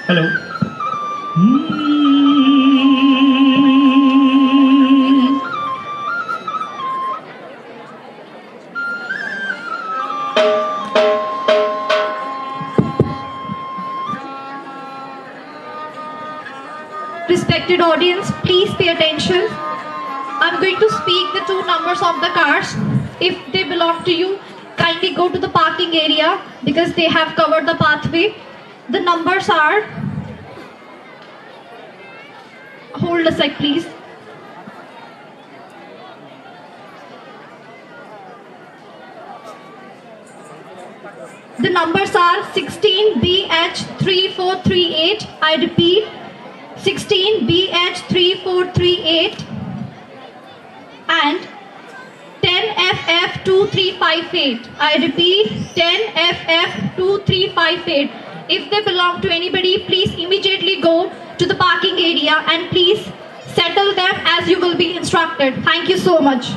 Hello Respected audience, please pay attention. I'm going to speak the two numbers of the cars. If they belong to you, kindly go to the parking area because they have covered the pathway. The numbers are... Hold a sec, please. The numbers are 16BH3438. I repeat, 16BH3438 and 10FF2358. I repeat, 10FF2358. If they belong to anybody, please immediately go to the parking area and please settle them as you will be instructed. Thank you so much.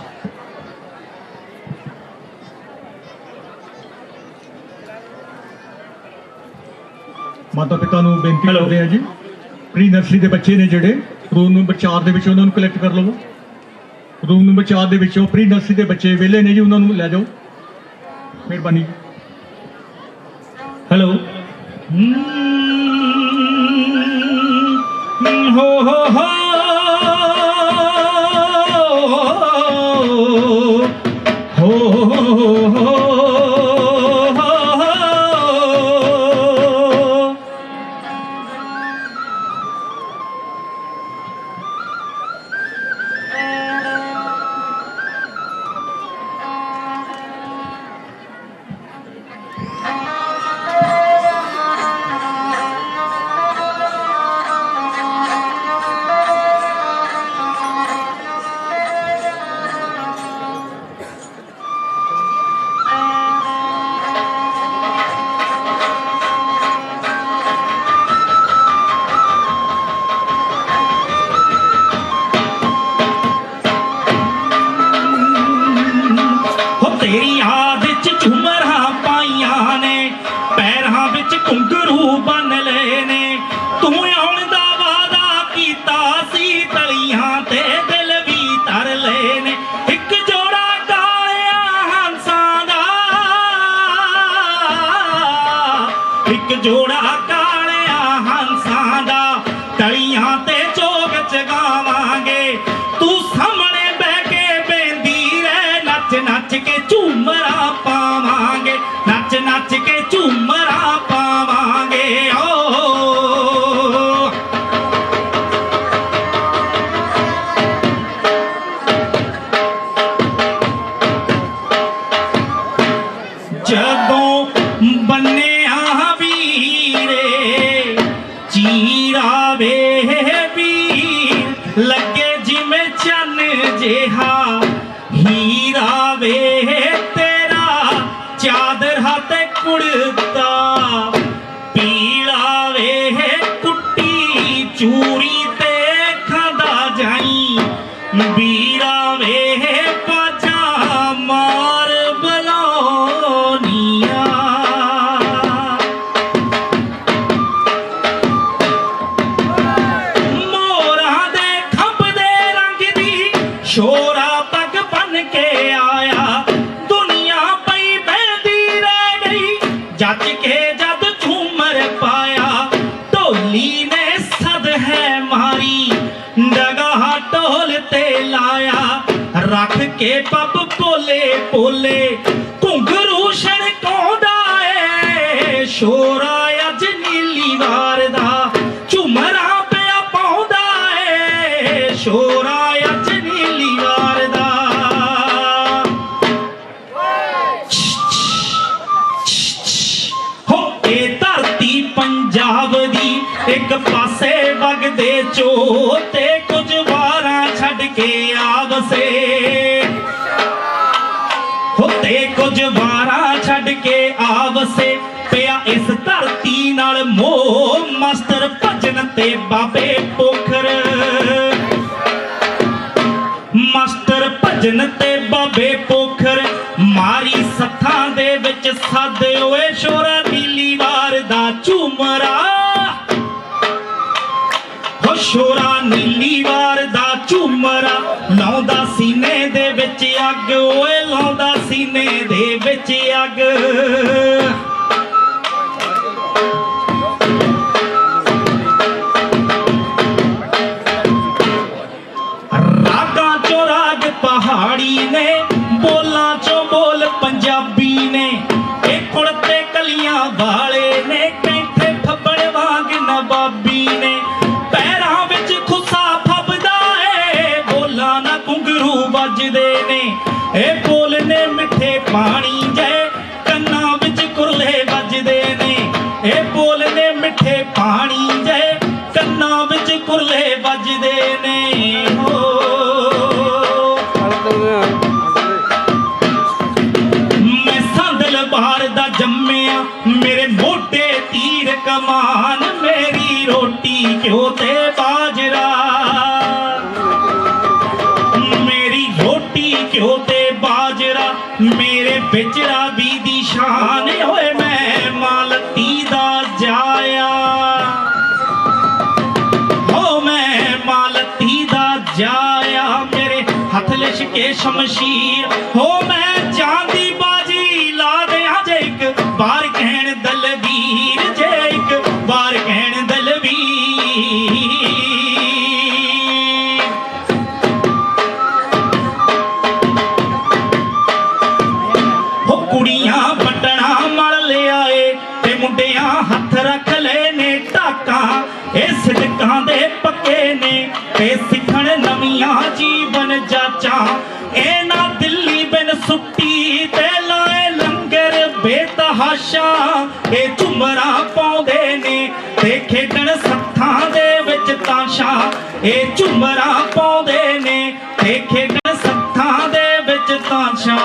माता पिता ਨੂੰ ਬੇਨਤੀ ਕਰਦੇ ਆ ਜੀ pre nursery ਦੇ ਬੱਚੇ ਨੇ ਜਿਹੜੇ ਰੂਮ ਨੰਬਰ 4 ਦੇ ਵਿੱਚ ਉਹਨਾਂ ਨੂੰ ਕਲੈਕਟ ਕਰ ਲਵੋ ਰੂਮ ਨੰਬਰ 4 ਦੇ ਵਿੱਚੋਂ ਪ੍ਰੀ ਨਰਸਰੀ ਦੇ ਬੱਚੇ ਵਿਹਲੇ ਨੇ ਜੀ ਉਹਨਾਂ ਨੂੰ ਲੈ ਜਾਓ ਮਿਹਰਬਾਨੀ ਹੈਲੋ ਹੋ ਹੋ ਹੋ ਜੋੜਾ ਕਾਲਿਆ ਹੰਸਾਂ ਦਾ ਤਲੀਆਂ ਤੇ ਚੋਗ ਚਗਾਵਾਂਗੇ ਤੂੰ ਸਾਹਮਣੇ ਬਹਿ ਕੇ ਬੈਂਦੀ ਰਹਿ ਨੱਚ ਨੱਚ ਕੇ ਝੂਮਰਾਂ ਪਾਵਾਂਗੇ ਨੱਚ ਨੱਚ ਕੇ ਝੂਮਰਾਂ ਪਾਵਾਂਗੇ ਓ ਜਦੋਂ ਬੰਨੇ ਲੱਗੇ ਜਿਵੇਂ ਚੰਨ ਜਿਹਾ ਹੀਰਾ ਵੇ ਤੇਰਾ ਚਾਦਰ ਹੱਥੇ ਕੁੜਤਾ ਪੀਲਾ ਵੇ ਕੁੱਟੀ ਚੂਰੀ ਤੇ ਖਾਂਦਾ ਜਾਈ ਵੀਰਾ ਵੇ ਬਾਜਾ ਮਾਰ ਬਲੋਨੀਆਂ ਸ਼ੋਰਾ ਪੱਗ ਬੰਨ ਕੇ ਆਇਆ ਦੁਨੀਆ ਪਈ ਬਹਿੰਦੀ ਰਹਿ ਗਈ ਜੱਜ ਕੇ ਜਦ ਝੂਮਰ ਪਾਇਆ ਢੋਲੀ ਨੇ ਸਦ ਹੈ ਮਾਰੀ ਡਗਾਹ ਢੋਲ ਤੇ ਲਾਇਆ ਰੱਖ ਕੇ ਪੱਬ ਪੋਲੇ ਪੋਲੇ ਘੁੰਗਰੂ ਛਣਕਾਉਂਦਾ ਏ ਸ਼ੋਰਾ ਅੱਜ ਨੀਲੀ ਵਾਰ ਦਾ ਝੂਮਰਾਂ ਪਿਆ ਪਾਉਂਦਾ ਏ ਸ਼ੋਰਾ ਇੱਕ ਪਾਸੇ ਵਗਦੇ ਚੋ ਤੇ ਕੁਝ ਵਾਰਾਂ ਛੱਡ ਕੇ ਆਵਸੇ ਹੋ ਤੇ ਕੁਝ ਵਾਰਾਂ ਛੱਡ ਕੇ ਆਵਸੇ ਪਿਆ ਇਸ ਧਰਤੀ ਨਾਲ ਮੋਹ ਮਾਸਟਰ ਭਜਨ ਤੇ ਬਾਬੇ ਪੋਖਰ ਮਾਸਟਰ ਭਜਨ ਤੇ ਬਾਬੇ ਪੋਖਰ ਮਾਰੀ ਸੱਥਾਂ ਦੇ ਵਿੱਚ ਸੱਦ ਓਏ ਸ਼ੋਰਾ ਨੀਲੀ ਵਾਰ ਦਾ ਝੂਮਰਾ ਹੋ ਸ਼ੋਰਾ ਨੀਲੀ ਵਾਰ ਦਾ ਝੂਮਰਾ ਲਾਉਂਦਾ ਸੀਨੇ ਦੇ ਵਿੱਚ ਅੱਗ ਓਏ ਲਾਉਂਦਾ ਸੀਨੇ ਦੇ ਵਿੱਚ ਅੱਗ ਰਾਗਾਂ ਚੋਂ ਰਾਗ ਪਹਾੜੀ ਨੇ ਬੋਲਾਂ ਚੋਂ ਬੋਲ ਪੰਜਾਬੀ ਨੇ ਇਹ ਕੁੜਤੇ ਕਲੀਆਂ ਵਾਲੇ ਨੇ ਕੈਂਠੇ ਫੱਬੜ ਵਾਂਗ ਨਵਾਬੀ ਨੇ ਪੈਰਾਂ ਵਿੱਚ ਖੁੱਸਾ ਫੱਬਦਾ ਏ ਬੋਲਾਂ ਨਾ ਘੁੰਗਰੂ ਵੱਜਦੇ ਨੇ ਇਹ ਬੋਲ ਨੇ ਮਿੱਠੇ ਪਾਣੀ ਜੈ ਕੰਨਾਂ ਵਿੱਚ ਕੁਰਲੇ ਵੱਜਦੇ ਨੇ ਇਹ ਬੋਲ ਨੇ ਮਿੱਠੇ ਪਾਣੀ ਜੈ ਕੰਨਾਂ ਵਿੱਚ ਕੁਰਲੇ ਵੱਜਦੇ ਨੇ ਹੋ ਮੈਂ ਸੰਦਲ ਬਾਹਰ ਦਾ ਜੰਮਿਆ ਮੇਰੇ ਮੋਢੇ ਤੀਰ ਕਮਾਨ ਮੇਰੀ ਰੋਟੀ ਘਿਓ ਤੇ ਬਾਜਰਾ ਮੇਰੀ ਰੋਟੀ ਘਿਓ ਤੇ ਬਾਜਰਾ ਮੇਰੇ ਵਿੱਚ ਰਾਵੀ ਦੀ ਸ਼ਾਨ ਓਏ ਮੈਂ ਮਾਲਤੀ ਦਾ ਜਾਇਆ ਹੋ ਮੈਂ ਮਾਲਤੀ ਦਾ ਜਾਇਆ ਮੇਰੇ ਹੱਥ ਲਿਸ਼ਕੇ ਸ਼ਮਸ਼ੀਰ ਹੋ ਮੈਂ ਜਾਂਦੀ ਬਾਜੀ ਲਾ ਦਿਆਂ ਜੇ ਇੱਕ ਬਾਰ ਕਹਿਣ ਦਲਵੀਰ ਜੇ ਇੱਕ ਬਾਰ ਕਹਿਣ ਦਲਵੀਰ ਹੋ ਕੁੜੀਆਂ ਵੱਟਣਾ ਮਲ ਲਿਆਏ ਤੇ ਮੁੰਡਿਆਂ ਹੱਥ ਰੱਖ ਲਏ ਨੇ ਢਾਕਾਂ ਇਹ ਸਿੱਧਕਾਂ ਦੇ ਪੱਕੇ ਨੇ ਤੇ ਸਿੱਖਣ ਨਵੀਆਂ ਜੀਵਨ ਜਾਚਾਂ ਇਹ ਨਾ ਦਿੱਲੀ ਬਿਨ ਸੁੱਟੀ ਤੇ ਲਾਏ ਲੰਗਰ ਬੇਤਹਾਸ਼ਾ ਇਹ ਝੁਮਰਾਂ ਪਾਉਂਦੇ ਨੇ ਤੇ ਖੇਡਣ ਸੱਥਾਂ ਦੇ ਵਿੱਚ ਤਾਸ਼ਾਂ ਇਹ ਝੁਮਰਾਂ ਪਾਉਂਦੇ ਨੇ ਤੇ ਖੇਡਣ ਸੱਥਾਂ ਦੇ ਵਿੱਚ ਤਾਸ਼ਾਂ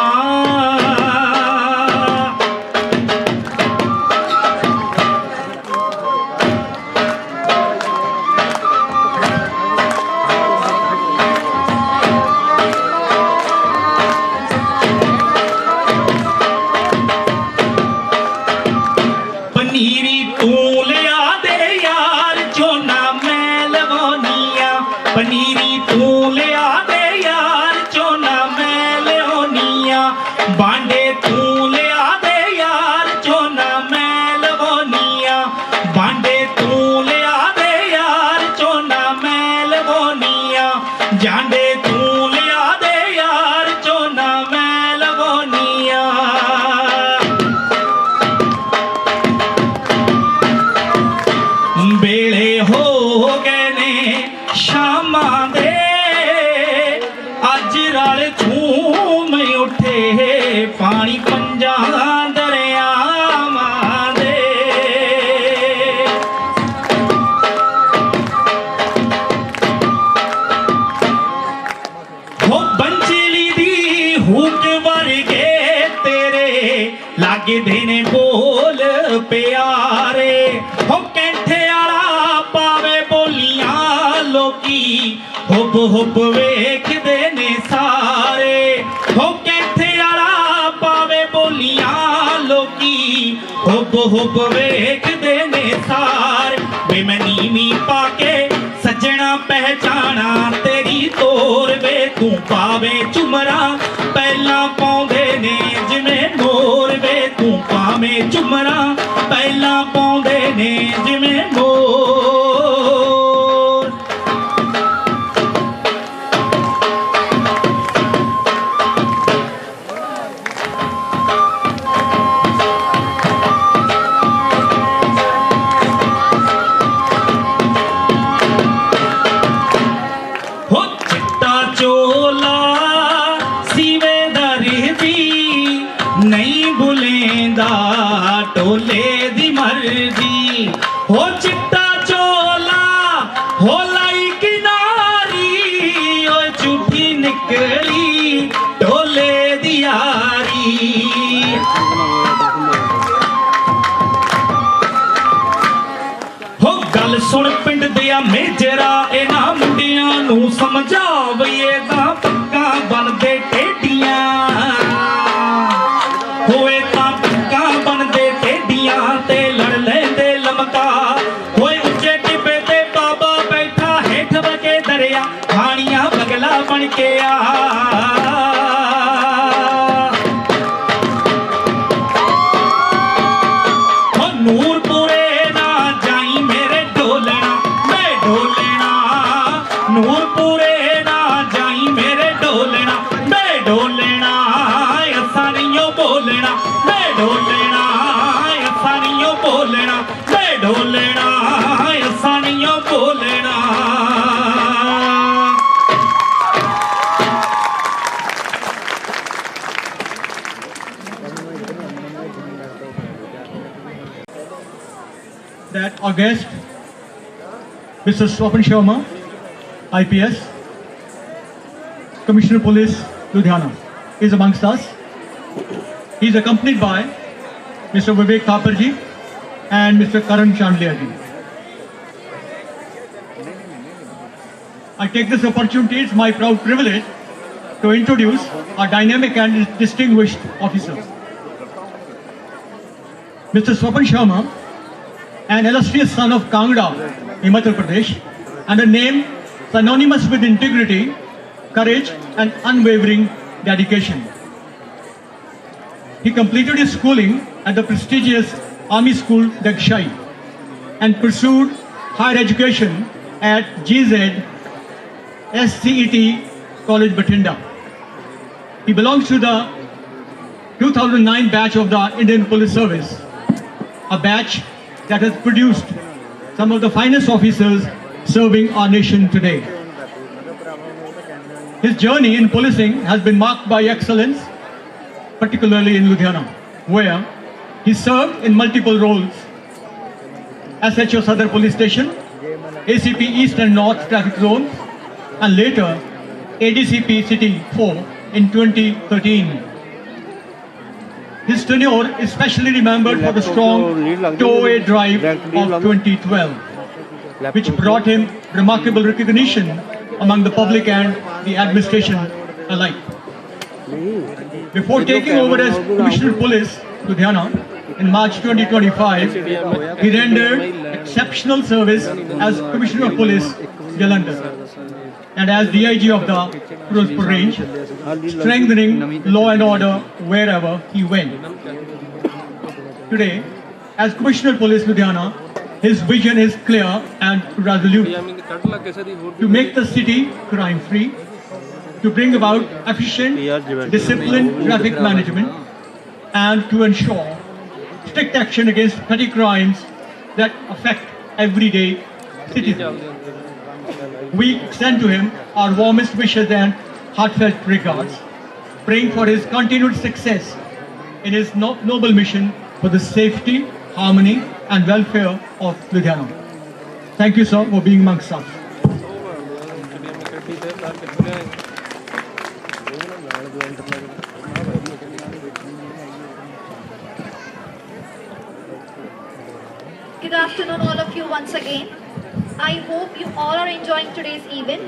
ਪਨੀਰੀ ਤੂੰ ਲਿਆ ਦੇ ਯਾਰ ਝੋਨਾ ਮੈਂ ਲਵਾਉਣੀਆਂ ਪਨੀਰੀ ਤੂੰ ਲਿਆ ਦੇ ਯਾਰ ਝੋਨਾ ਮੈਂ ਲਿਆਉਣੀਆਂ ਬਾਂਡੇ ਤੂੰ ਲਿਆ ਦੇ ਯਾਰ ਝੋਨਾ ਮੈਂ ਲਵਾਉਣੀਆਂ ਬਾਂਡੇ ਤੂੰ ਲਿਆ ਦੇ ਯਾਰ ਝੋਨਾ ਮੈਂ ਲਵਾਉਣੀਆਂ ਜਾਂਡੇ ਤੂੰ ਲਿਆ ਦੇ ਯਾਰ ਝੋਨਾ ਮੈਂ ਲਵਾਉਣੀਆਂ ਵੇਲੇ ਹੋ ਗਏ ਨੇ ਸ਼ਾਮਾਂ ਦੇ ਅੱਜ ਰਲ ਝੂਮ ਉੱਠੇ ਪਾਣੀ ਪੰਜਾਂ ਦਰਿਆਵਾਂ ਦੇ ਹੋ ਬੰਜਲੀ ਦੀ ਹੂਕ ਵਰਗੇ ਤੇਰੇ ਲੱਗਦੇ ਨੇ ਬੋਲ ਪਿਆਰੇ ਹੋ ਕੈਂਠੇ ਵਾਲਾ ਪਾਵੇ ਬੋਲੀਆਂ ਲੋਕੀ ਹੁਬ ਹੁਬ ਵੇਖਦੇ ਨੇ ਸਾਰੇ ਹੋ ਕੈਂਠੇ ਵਾਲਾ ਪਾਵੇ ਬੋਲੀਆਂ ਲੋਕੀ ਹੁਬ ਹੁਬ ਵੇਖਦੇ ਨੇ ਸਾਰੇ ਵੇ ਮੈਂ ਨੀਵੀਂ ਪਾ ਕੇ ਸੱਜਣਾ ਪਹਿਚਾਣਾ ਤੇਰੀ ਤੋਰ ਵੇ ਤੂੰ ਪਾਵੇ ਝੁਮਰਾਂ ਪਹਿਲਾਂ ਪਾਉਂਦੇ ਨੇ ਜਿਵੇਂ ਮੋਰ ਵੇ ਤੂੰ ਪਾਵੇਂ ਝੁਮਰਾਂ ਪਹਿਲਾਂ ਪਾਉਂਦੇ ਨੇ ਜਿਵੇਂ ਮੋਰ ਹੋ ਚਿੱਟਾ ਚੋਲਾ ਸੀਵੇ ਦਰਦੀ ਨਹੀਂ ਭੁਲੇਂਦਾ ਟੋਲੇ ਦੀ ਮਰਜ਼ੀ ਹੋ ਚਿੱਟਾ ਚੋਲਾ ਹੋ ਲਾਈ ਕਿਨਾਰੀ ਓ ਝੂਠੀ ਨਿਕਲੀ ਟੋਲੇ ਦੀ ਯਾਰੀ ਹੋ ਗੱਲ ਸੁਣ ਪਿੰਡ ਦਿਆ ਮੇਜਰਾ ਇਹਨਾਂ ਮੁੰਡਿਆਂ ਨੂੰ ਸਮਝਾਵੀਏ ਤਾਂ ਪੱਕਾ ਬਣਦੇ ਟੇਡੀਆਂ ਹੋਏ ਤਾਂ ਪੱਕਾ ਬਣਦੇ ਟੇਡੀਆਂ ਤੇ ਲੜ ਲੈਂਦੇ ਲਮਕਾ ਹੋਏ ਉੱਚੇ ਟਿੱਬੇ ਤੇ ਬਾਬਾ ਬੈਠਾ बोलना मैं ढोलना असा नहीं बोलना मैं ढोलना असा नहीं बोलना That our guest, Mr. Swapan Sharma, IPS, Commissioner Police, Ludhiana, is amongst us. He is accompanied by Mr. Vivek Thaparji and Mr. Karan Chandliaji. I take this opportunity, it's my proud privilege to introduce our dynamic and distinguished officers. Mr. Swapan Sharma, an illustrious son of Kangra, Himachal Pradesh, and a name synonymous with integrity, courage, and unwavering dedication. He completed his schooling at the prestigious Army School, Dakshai, and pursued higher education at GZ SCET College, Bathinda. He belongs to the 2009 batch of the Indian Police Service, a batch that has produced some of the finest officers serving our nation today. His journey in policing has been marked by excellence, particularly in Ludhiana, where he served in multiple roles: SHO Sadar Police Station, ACP East and North Traffic Zones, and later ADCP City 4 in 2013. His tenure is specially remembered for the strong tow-away drive of 2012, which brought him remarkable recognition among the public and the administration alike. Before taking over as Commissioner Police, Ludhiana, in March 2025, he rendered exceptional service as Commissioner of Police, Jalandhar, and as DIG of the Firozpur Range, strengthening law and order wherever he went. Today, as Commissioner Police Ludhiana, his vision is clear and resolute: to make the city crime-free, to bring about efficient, disciplined traffic management, and to ensure strict action against petty crimes that affect everyday citizens. We extend to him our warmest wishes and heartfelt regards, praying for his continued success in his noble mission for the safety, harmony, and welfare of Ludhiana. Thank you, sir, for being amongst us. Good afternoon, all of you, once again. I hope you all are enjoying today's event.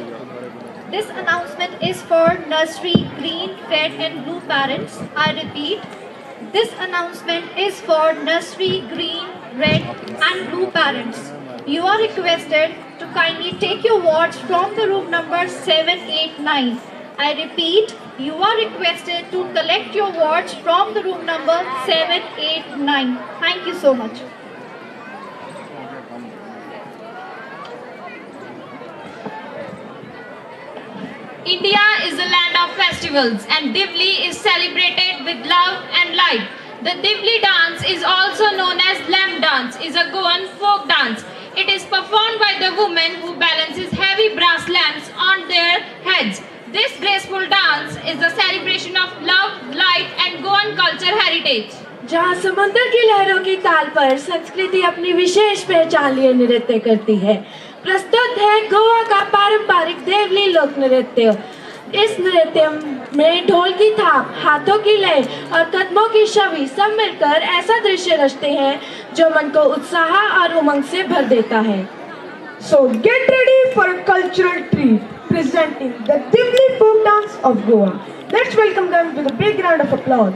This announcement is for nursery green, red and blue parents. I repeat, this announcement is for nursery green, red and blue parents. You are requested to kindly take your wards from the room number 789. I repeat, you are requested to collect your wards from the room number 789. Thank you so much. India is a land of festivals and Divli is celebrated with love and light. The Divli dance is also known as lamb dance, is a Goan folk dance. It is performed by the woman who balances heavy brass lamps on their heads. This graceful dance is the celebration of love, light and Goan culture heritage. जहाँ समुद्र की लहरों की ताल पर संस्कृति अपनी विशेष पहचान लिए नृत्य करती है, प्रस्तुत है गोवा का पारंपरिक देवली लोक नृत्य। इस नृत्य में ढोल की थाप, हाथों की लय और कदमों की छवि सब मिलकर ऐसा दृश्य रचते हैं जो मन को उत्साह और उमंग से भर देता है। So get ready for a cultural treat presenting the Divli folk dance of Goa. Let's welcome them with a big round of applause.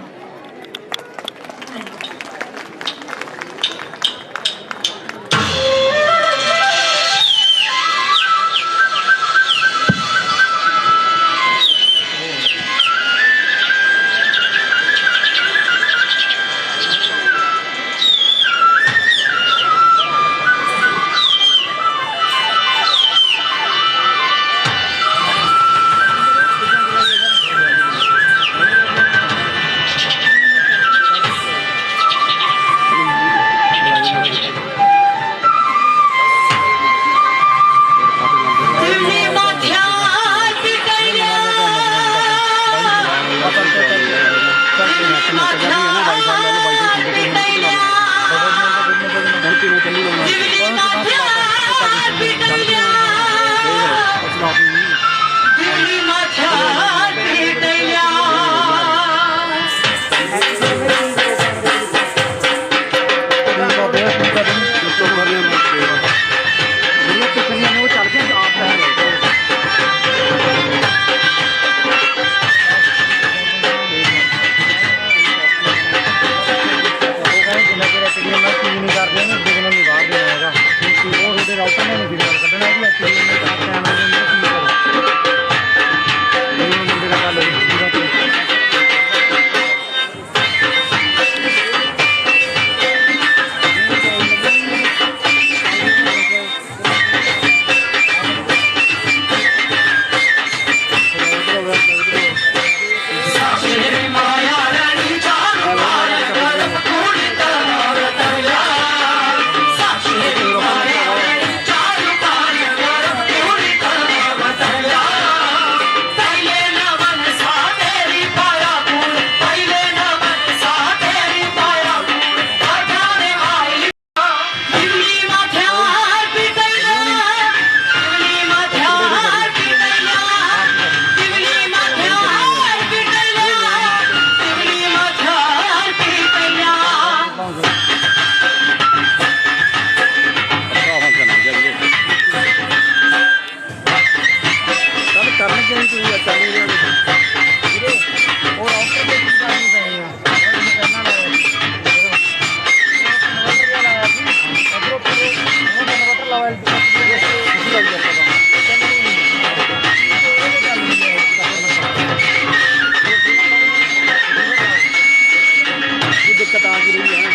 ਦਿੱਕਤ ਆ ਗਈ ਰਹੀ ਹੈ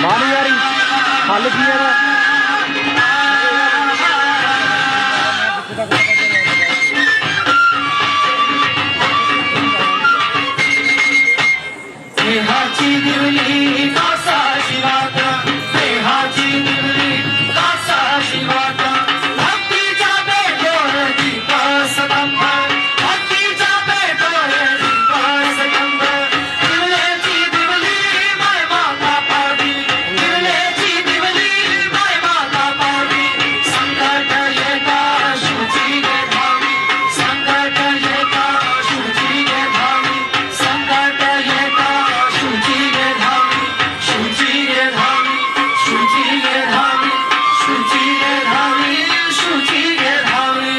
ਬਾਹਰ ਨਹੀਂ ਆ ਰਹੀ ਹੱਲ ਕੀ ਹੈ Haji Divli Kasa Shivata Haji Divli Kasa Shivata Bhakti Jabe Dore Deepa Sadamba Bhakti Jabe Dore Deepa Sadamba Divle Ji Divli Mai Mata Parvi Divle Ji Divli Mai Mata Parvi Sankat Yeka Shuji Ge Dhavi Sankat Yeka Shuji Ge Dhavi Sankat Yeka Shuji Ge Dhavi Shuji Ge Dhavi Shuji Ge Dhavi Shuji Ge Dhavi Shuji Ge Dhavi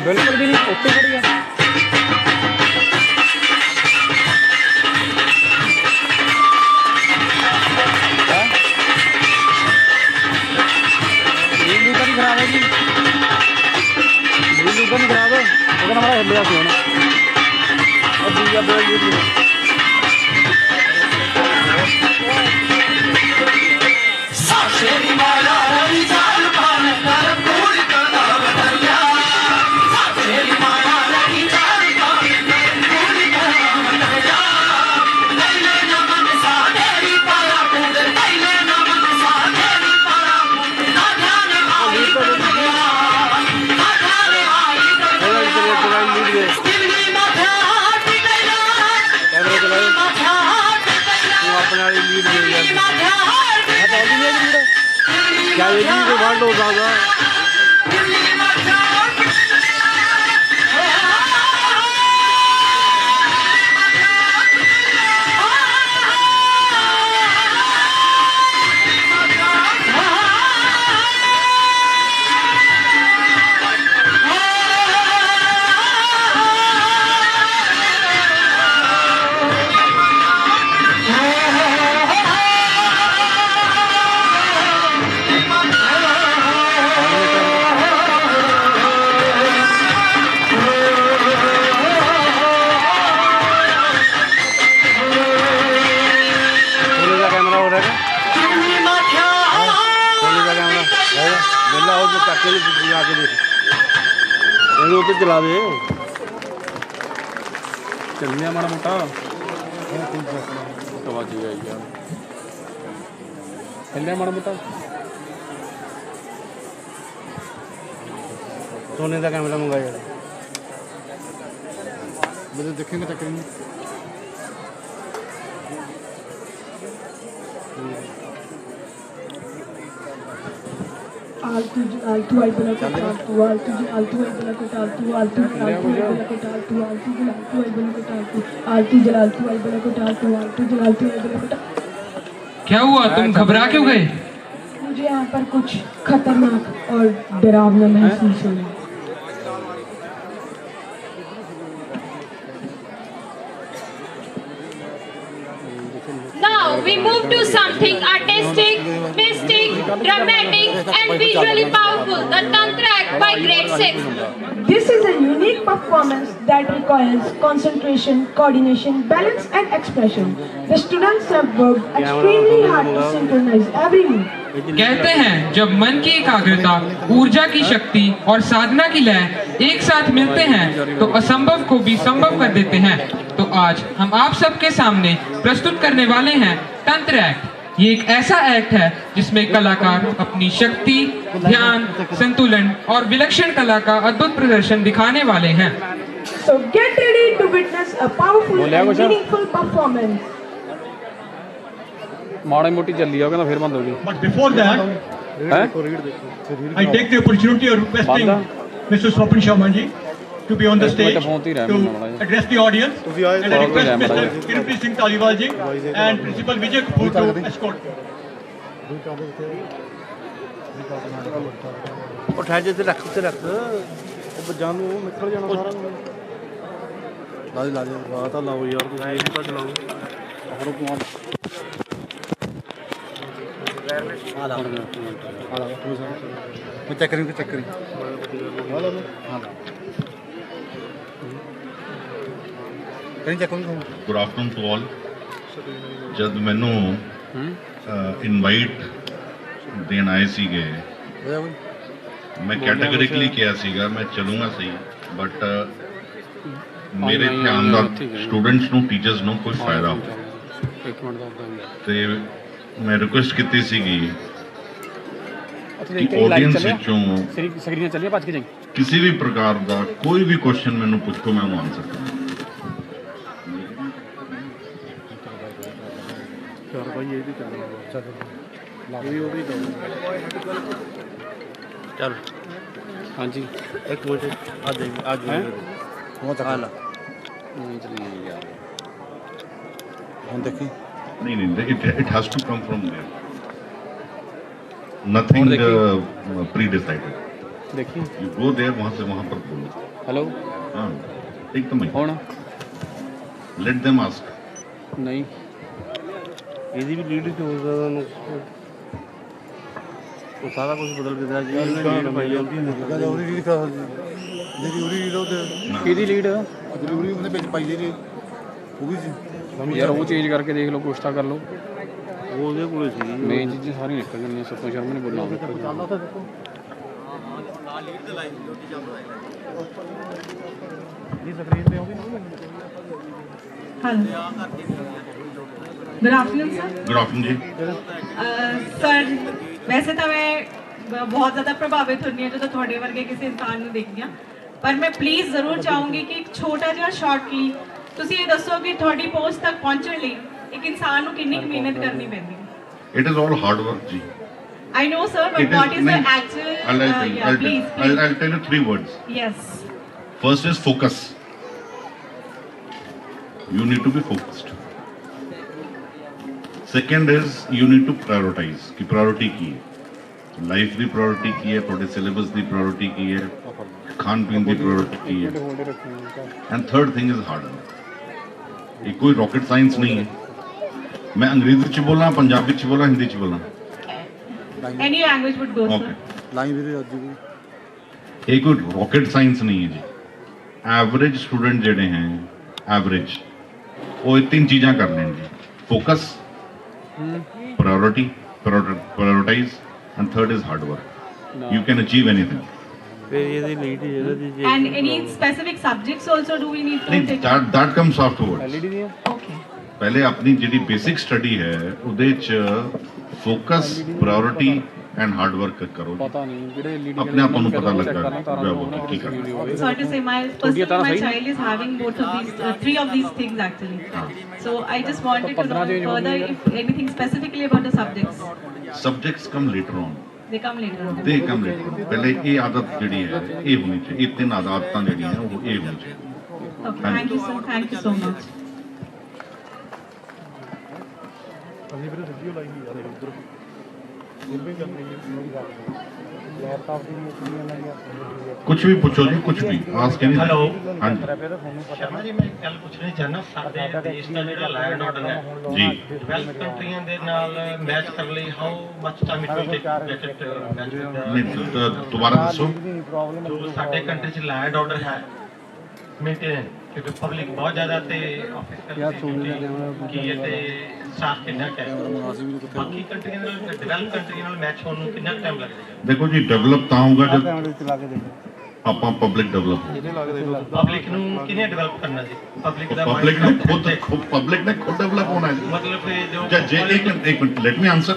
बिल्कुल भी नहीं उत्ते खड़ी है खराब है जी लूकर नहीं खराब है लेकिन हमारा हिल गया फोन और दूसरा बोल Sheri Maya Ri Jal Pan Kar Puri Kana Badariya Sheri Maya Ri Jal Pan Kar Puri Kana Badariya Naile Naman Sa Deri Paya Pud Naile Naman Sa Deri Paya Pud Na Dhyan Aayi Badariya Na Dhyan Aayi Badariya Dilli Matha Hati Gaya Dilli Matha Hati Gaya अपने वाली lead दे Dilli Matha क्या ये भी तो world होगा तो चला दे चलने माड़ा मोटा कवा यार हिलिया माड़ा मोटा सोने का कैमरा मंगाया मुझे देखेंगे तो करेंगे आलतू आलतू आई बना को आलतू आलतू आलतू आई बना को आलतू आलतू आलतू आई बना को आलतू आलतू आलतू आई बना को आलतू आलतू जलालतू आई बना को आलतू आलतू जलालतू आई बना को। क्या हुआ, तुम घबरा क्यों गए? मुझे यहाँ पर कुछ खतरनाक और डरावना महसूस हो रहा है। Now we move to something artistic, mystic, dramatic and visually powerful, the Tantra Act by grade 6. This is a unique performance that requires concentration, coordination, balance and expression. The students have worked extremely hard to synchronize every move. कहते हैं जब मन की एकाग्रता, ऊर्जा की शक्ति और साधना की लय एक साथ मिलते हैं तो असंभव को भी संभव कर देते हैं। तो आज हम आप सबके सामने प्रस्तुत करने वाले हैं तंत्र एक्ट। ये एक ऐसा एक्ट है जिसमें कलाकार अपनी शक्ति, ध्यान, संतुलन और विलक्षण कला का अद्भुत प्रदर्शन दिखाने वाले हैं। So get ready to witness a powerful and meaningful performance. माड़ा मोटी चली जाओगे ना फिर बंद होगी। But before that, I take the opportunity of requesting Mr. Swapn Sharma ji to be on the stage to address the audience, and I request Mr. Kirti Singh Taliwal ji and Principal Vijay Kapoor to escort. उठा जैसे रख बजान निकल जाना सारा ला दे बात लाओ यार तुम ये भी लाओ और कौन मैं चेक करें गुड आफ्टरनून टू ऑल। जब मैनू इनवाइट देन आए सीगे मैं कैटेगरिकली किया सीगा मैं चलूँगा सही, बट मेरे ध्यान ਦਾ स्टूडेंट्स ਨੂੰ ਟੀਚਰਸ ਨੂੰ ਕੋਈ ਫਾਇਦਾ ਹੋ ਤੇ मैं रिक्वेस्ट की सीगी कि ऑडियंस ਵਿੱਚੋਂ किसी भी प्रकार का कोई भी क्वेश्चन मैनू पूछो मैं उन्हें आंसर करूँ। चल हाँ जी एक मिनट आज देखी नहीं it has to come from there, nothing pre-decided. देखिए you go there वहाँ से वहाँ पर बोलो। हेलो हाँ एकदम कौन let them ask। नहीं ਇਹਦੀ ਵੀ ਲੀਡ ਹੋ ਸਕਦਾ ਉਹ ਸਾਰਾ ਕੁਝ ਬਦਲ ਕੇ ਦੇਣਾ ਜੀ ਭਾਈ ਜਾਂਦੀ ਹੈ ਉਹਦੀ ਲੀਡ ਕਰਾ ਜਿਹੜੀ ਉਹਦੀ ਲੀਡ ਉਹਦੀ ਲੀਡ ਜ਼ਰੂਰੀ ਉਹਦੇ ਵਿੱਚ ਪਾਈ ਦੇ ਉਹ ਵੀ ਯਾਰ ਉਹ ਚੇਂਜ ਕਰਕੇ ਦੇਖ ਲਓ ਕੁਛ ਤਾਂ ਕਰ ਲਓ ਉਹਦੇ ਕੋਲੇ ਸੀ ਮੇਨ ਚੀਜ਼ਾਂ ਸਾਰੀਆਂ ਨਿਕਲ ਜਾਣੀਆਂ ਸਤੋ ਸ਼ਰਮਾ ਨੇ ਬੋਲਣਾ ਇਹ ਸਕਰੀਨ ਤੇ ਹੋਗੀ hello good afternoon sir. Good afternoon जी। सर वैसे तो मैं बहुत ज़्यादा प्रभावित होनी है जो थोड़े वर्गे किसी इंसान को देखनी है, पर मैं प्लीज़ ज़रूर चाहूँगी कि एक छोटा जिहा शॉर्टली तुसी ये दसो कि थोड़ी पोस्ट तक पहुँचने लिए एक इंसान को कितनी मेहनत करनी पैंदी है। It is all hard work ji. I know sir, but what is the actual? I'll tell you 3 words. Yes. First is focus. You need to be focused. Second is you need to prioritize कि priority की है, life की priority की है, थोड़े syllabus की priority की है, खान पीन की priority की है, and third thing is hard work। ये कोई rocket science नहीं है। मैं अंग्रेजी च बोला, पंजाबी च बोला, हिंदी च बोला। Any language would go. Okay। ये कोई rocket science नहीं है जी। Average student जेडे हैं, average वो 3 चीज़ां कर लेंगे, focus, prioritize, and third is hard work। You can achieve anything। And any specific subjects also do we need to take? That comes afterwards। Okay। पहले अपनी जिहड़ी बेसिक स्टडी है उहदे च focus, priority and hard work करो। अपने आप को पता लगता है की करना। Sorry to say, personally, my child is having both of these, three of these things actually. So I just wanted to know further if anything specifically about the subjects. Subjects come later on. They come later on. They come later on. पहले ये आदत जड़ी है ये होनी चाहिए, ये तीन आदतें जड़ी हैं वो ये होनी चाहिए। Okay, thank you so much. कुछ भी पूछो जी, कुछ भी आज के नहीं। हेलो, हाँ जी शर्मा जी, मैं ਗੱਲ ਪੁੱਛਣੀ ਚਾਹੁੰਦਾ ਸਾਡੇ ਦੇਸ਼ ਦਾ ਜਿਹੜਾ ਲੈਂਡ ਆਰਡਰ ਹੈ ਜੀ ਡਿਵੈਲਪ ਕੰਟਰੀਆਂ ਦੇ ਨਾਲ ਮੈਚ ਕਰਨ ਲਈ how much time it will take get it match नहीं तो दोबारा दसो। ਜੋ ਸਾਡੇ ਕੰਟਰੀ 'ਚ ਲੈਂਡ ਆਰਡਰ ਹੈ ਮੇਨਟੇਨ ਕਿਉਂਕਿ ਪਬਲਿਕ ਬਹੁਤ ਜ਼ਿਆਦਾ ਤੇ ਆਫਿਸ ਕੀ ਹੈ ਤੇ ਸਟਾਫ ਕਿੰਨਾ ਹੈ ਬਾਕੀ ਕੰਟਰੀਆਂ ਨਾਲ ਡਿਵੈਲਪ ਕੰਟਰੀਆਂ ਨਾਲ ਮੈਚ ਹੋਣ ਨੂੰ ਕਿੰਨਾ ਟਾਈਮ ਲੱਗੇਗਾ? देखो जी डेवलप ਤਾਂ ਹੋਊਗਾ जब ਆਪਾਂ ਪਬਲਿਕ ਡਿਵੈਲਪ ਹੋ। ਪਬਲਿਕ ਨੂੰ ਕਿਵੇਂ ਡਿਵੈਲਪ ਕਰਨਾ ਜੀ? ਪਬਲਿਕ ਦਾ पब्लिक ने खुद पब्लिक ने खुद डेवलप होना है। ਮਤਲਬ ਕਿ ਜੋ एक मिनट लेट मी आंसर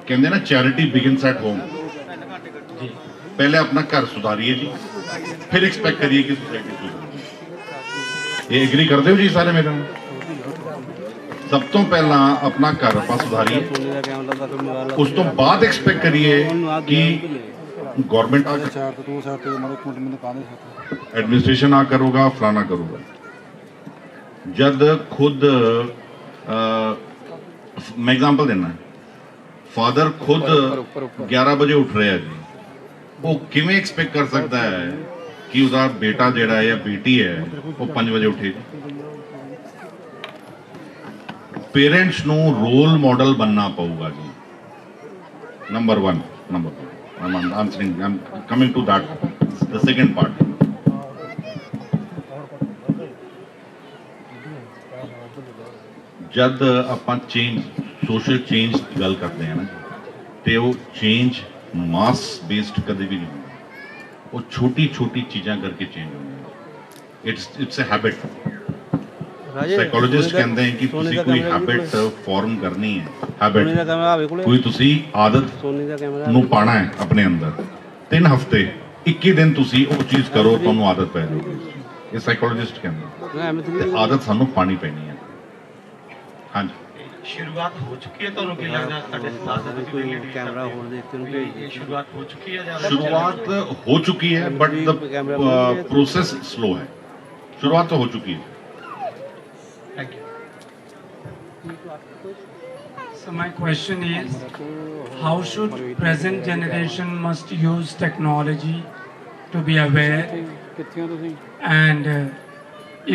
कहते ना चैरिटी बिगिंस एट होम। पहले अपना घर सुधारिए जी, फिर एक्सपेक्ट करिए कि सोसाइटी सुधरे। ये एग्री करते हो जी सारे मेरे नाल? सब तो पहला अपना घर आप सुधारिए, उस तो बाद एक्सपेक्ट करिए कि गवर्नमेंट एडमिनिस्ट्रेशन आ करूगा फलाना करूगा। जब खुद मैं एग्जांपल देना फादर खुद 11 बजे उठ रहे हैं जी, वो किमें एक्सपेक्ट कर सकता है कि उसका बेटा जेड़ा है या बेटी है वो 5 बजे उठेगी? पेरेंट्स ਨੂੰ रोल मॉडल बनना पऊगा जी। Number 1 I'm answering, I'm coming to that, the second part। जब ਆਪਾਂ ਚੇਂਜ ਸੋਸ਼ਲ ਚੇਂਜ ਦੀ ਗੱਲ ਕਰਦੇ ਹਾਂ ਨਾ ਤੇ ਉਹ ਚੇਂਜ ਮਾਸ ਬੇਸਡ ਕਦੇ ਵੀ ਨਹੀਂ ਹੁੰਦਾ, ਉਹ ਛੋਟੀ ਛੋਟੀ ਚੀਜ਼ਾਂ ਕਰਕੇ ਚੇਂਜ ਹੁੰਦਾ। It's a habit. ਸਾਈਕੋਲੋਜਿਸਟ ਕਹਿੰਦੇ हैं कि ਤੁਸੀਂ ਕੋਈ ਹੈਬਿਟ ਫਾਰਮ ਕਰਨੀ ਹੈ, ਹੈਬਿਟ ਕੋਈ ਤੁਸੀਂ ਆਦਤ ਨੂੰ ਪਾਣਾ ਹੈ ਆਪਣੇ ਅੰਦਰ 3 ਹਫ਼ਤੇ 21 ਦਿਨ ਤੁਸੀਂ ਉਹ ਚੀਜ਼ ਕਰੋ ਤੁਹਾਨੂੰ ਆਦਤ ਪੈ ਜਾਊਗੀ। ਇਹ ਸਾਈਕੋਲੋਜਿਸਟ ਕਹਿੰਦੇ ਆਦਤ ਸਾਨੂੰ ਪਾਣੀ ਪੈਣੀ ਹੈ। ਹਾਂਜੀ शुरुआत हो चुकी है, ਤੁਹਾਨੂੰ ਕੀ ਲੱਗਦਾ ਸਾਡੇ ਸਦਾਸਤ ਦੀ ਕੋਈ ਕੈਮਰਾ ਹੋਣ ਦੇ ਤੇ शुरुआत हो चुकी है? शुरुआत हो चुकी है बट द प्रोसेस स्लो है। शुरुआत तो हो चुकी है। Thank you. So my question is, how should present generation must use technology to be aware and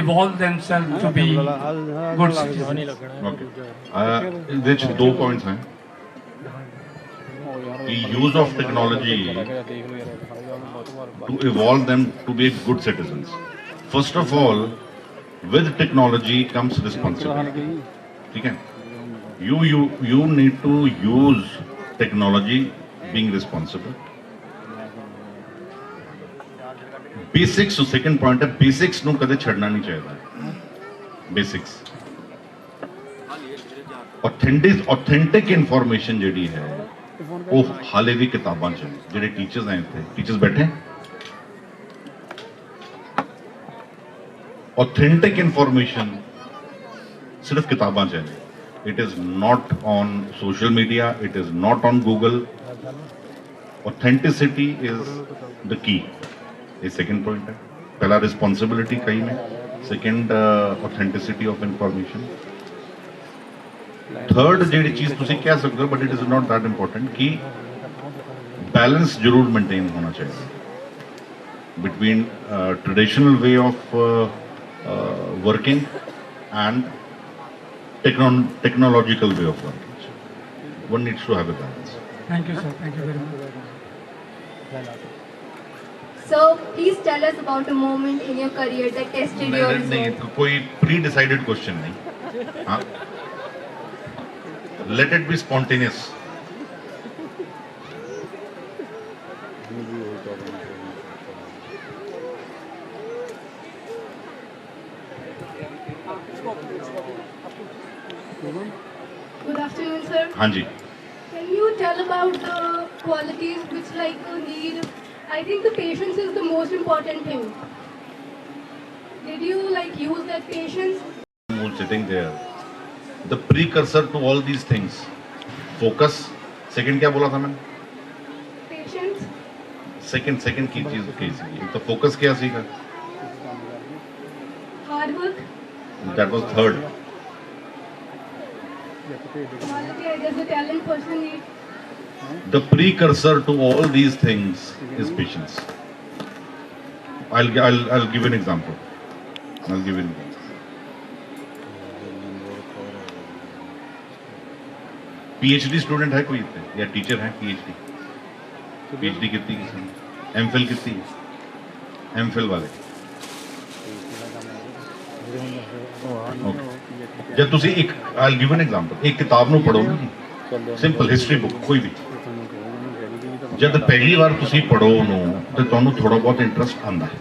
evolve themselves to be good citizens? Okay. Which 2 points हैं कि use of technology to evolve them to be good citizens. First of all, with technology comes responsibility। ठीक है, you need to use technology being responsible। Basics तो second point है, basics ਨੂੰ ਕਦੇ ਛੱਡਣਾ ਨਹੀਂ ਚਾਹੀਦਾ। बेसिक्स ऑथेंटिक इन्फॉर्मेशन ਜਿਹੜੀ ਹੈ ਉਹ ਹਾਲੇ ਵੀ ਕਿਤਾਬਾਂ 'ਚ ਜਿਹੜੇ ਟੀਚਰਸ ਹੈ ਇੱਥੇ ਟੀਚਰਸ ਬੈਠੇ ऑथेंटिक इन्फॉर्मेशन सिर्फ किताबां च है। It is not on social media, it is not on Google. Authenticity is the key. ये सेकंड पॉइंट है। पहला रिस्पॉन्सिबिलिटी कहीं में, second authenticity of information. Third जी चीज तुम कह सकते हो but it is not that important कि बैलेंस जरूर मेंटेन होना चाहिए between traditional way of working and technological way of working. One needs to have a balance. Thank you, sir. Thank you very much. So, please tell us about a moment in your career that tested your नहीं, कोई pre-decided question नहीं। हाँ, let it be spontaneous। sir. हाँ जी. Can you tell about the qualities which like need? I think the patience is the most important thing. Did you like use that patience? Who's sitting there? The precursor to all these things. Focus. Second क्या बोला था मैंने? Patience. Second की चीज कैसी? तो focus क्या सीखा? Hard work. That was third. Quality, I guess the talent person needs. The precursor to all these things is patience. I'll give you an example. PhD student है कोई इतने या टीचर है PhD कितनी किसी MPhil कितनी MPhil वाले जब तुसी एक I'll give you an example एक किताब ਨੂੰ ਪੜੋਗੇ ਸਿੰਪਲ ਹਿਸਟਰੀ ਬੁੱਕ ਕੋਈ ਵੀ ਜਦ ਪਹਿਲੀ ਵਾਰ ਤੁਸੀਂ ਪੜੋ ਉਹਨੂੰ ਤੇ ਤੁਹਾਨੂੰ ਥੋੜਾ ਬਹੁਤ ਇੰਟਰਸਟ ਆਉਂਦਾ ਹੈ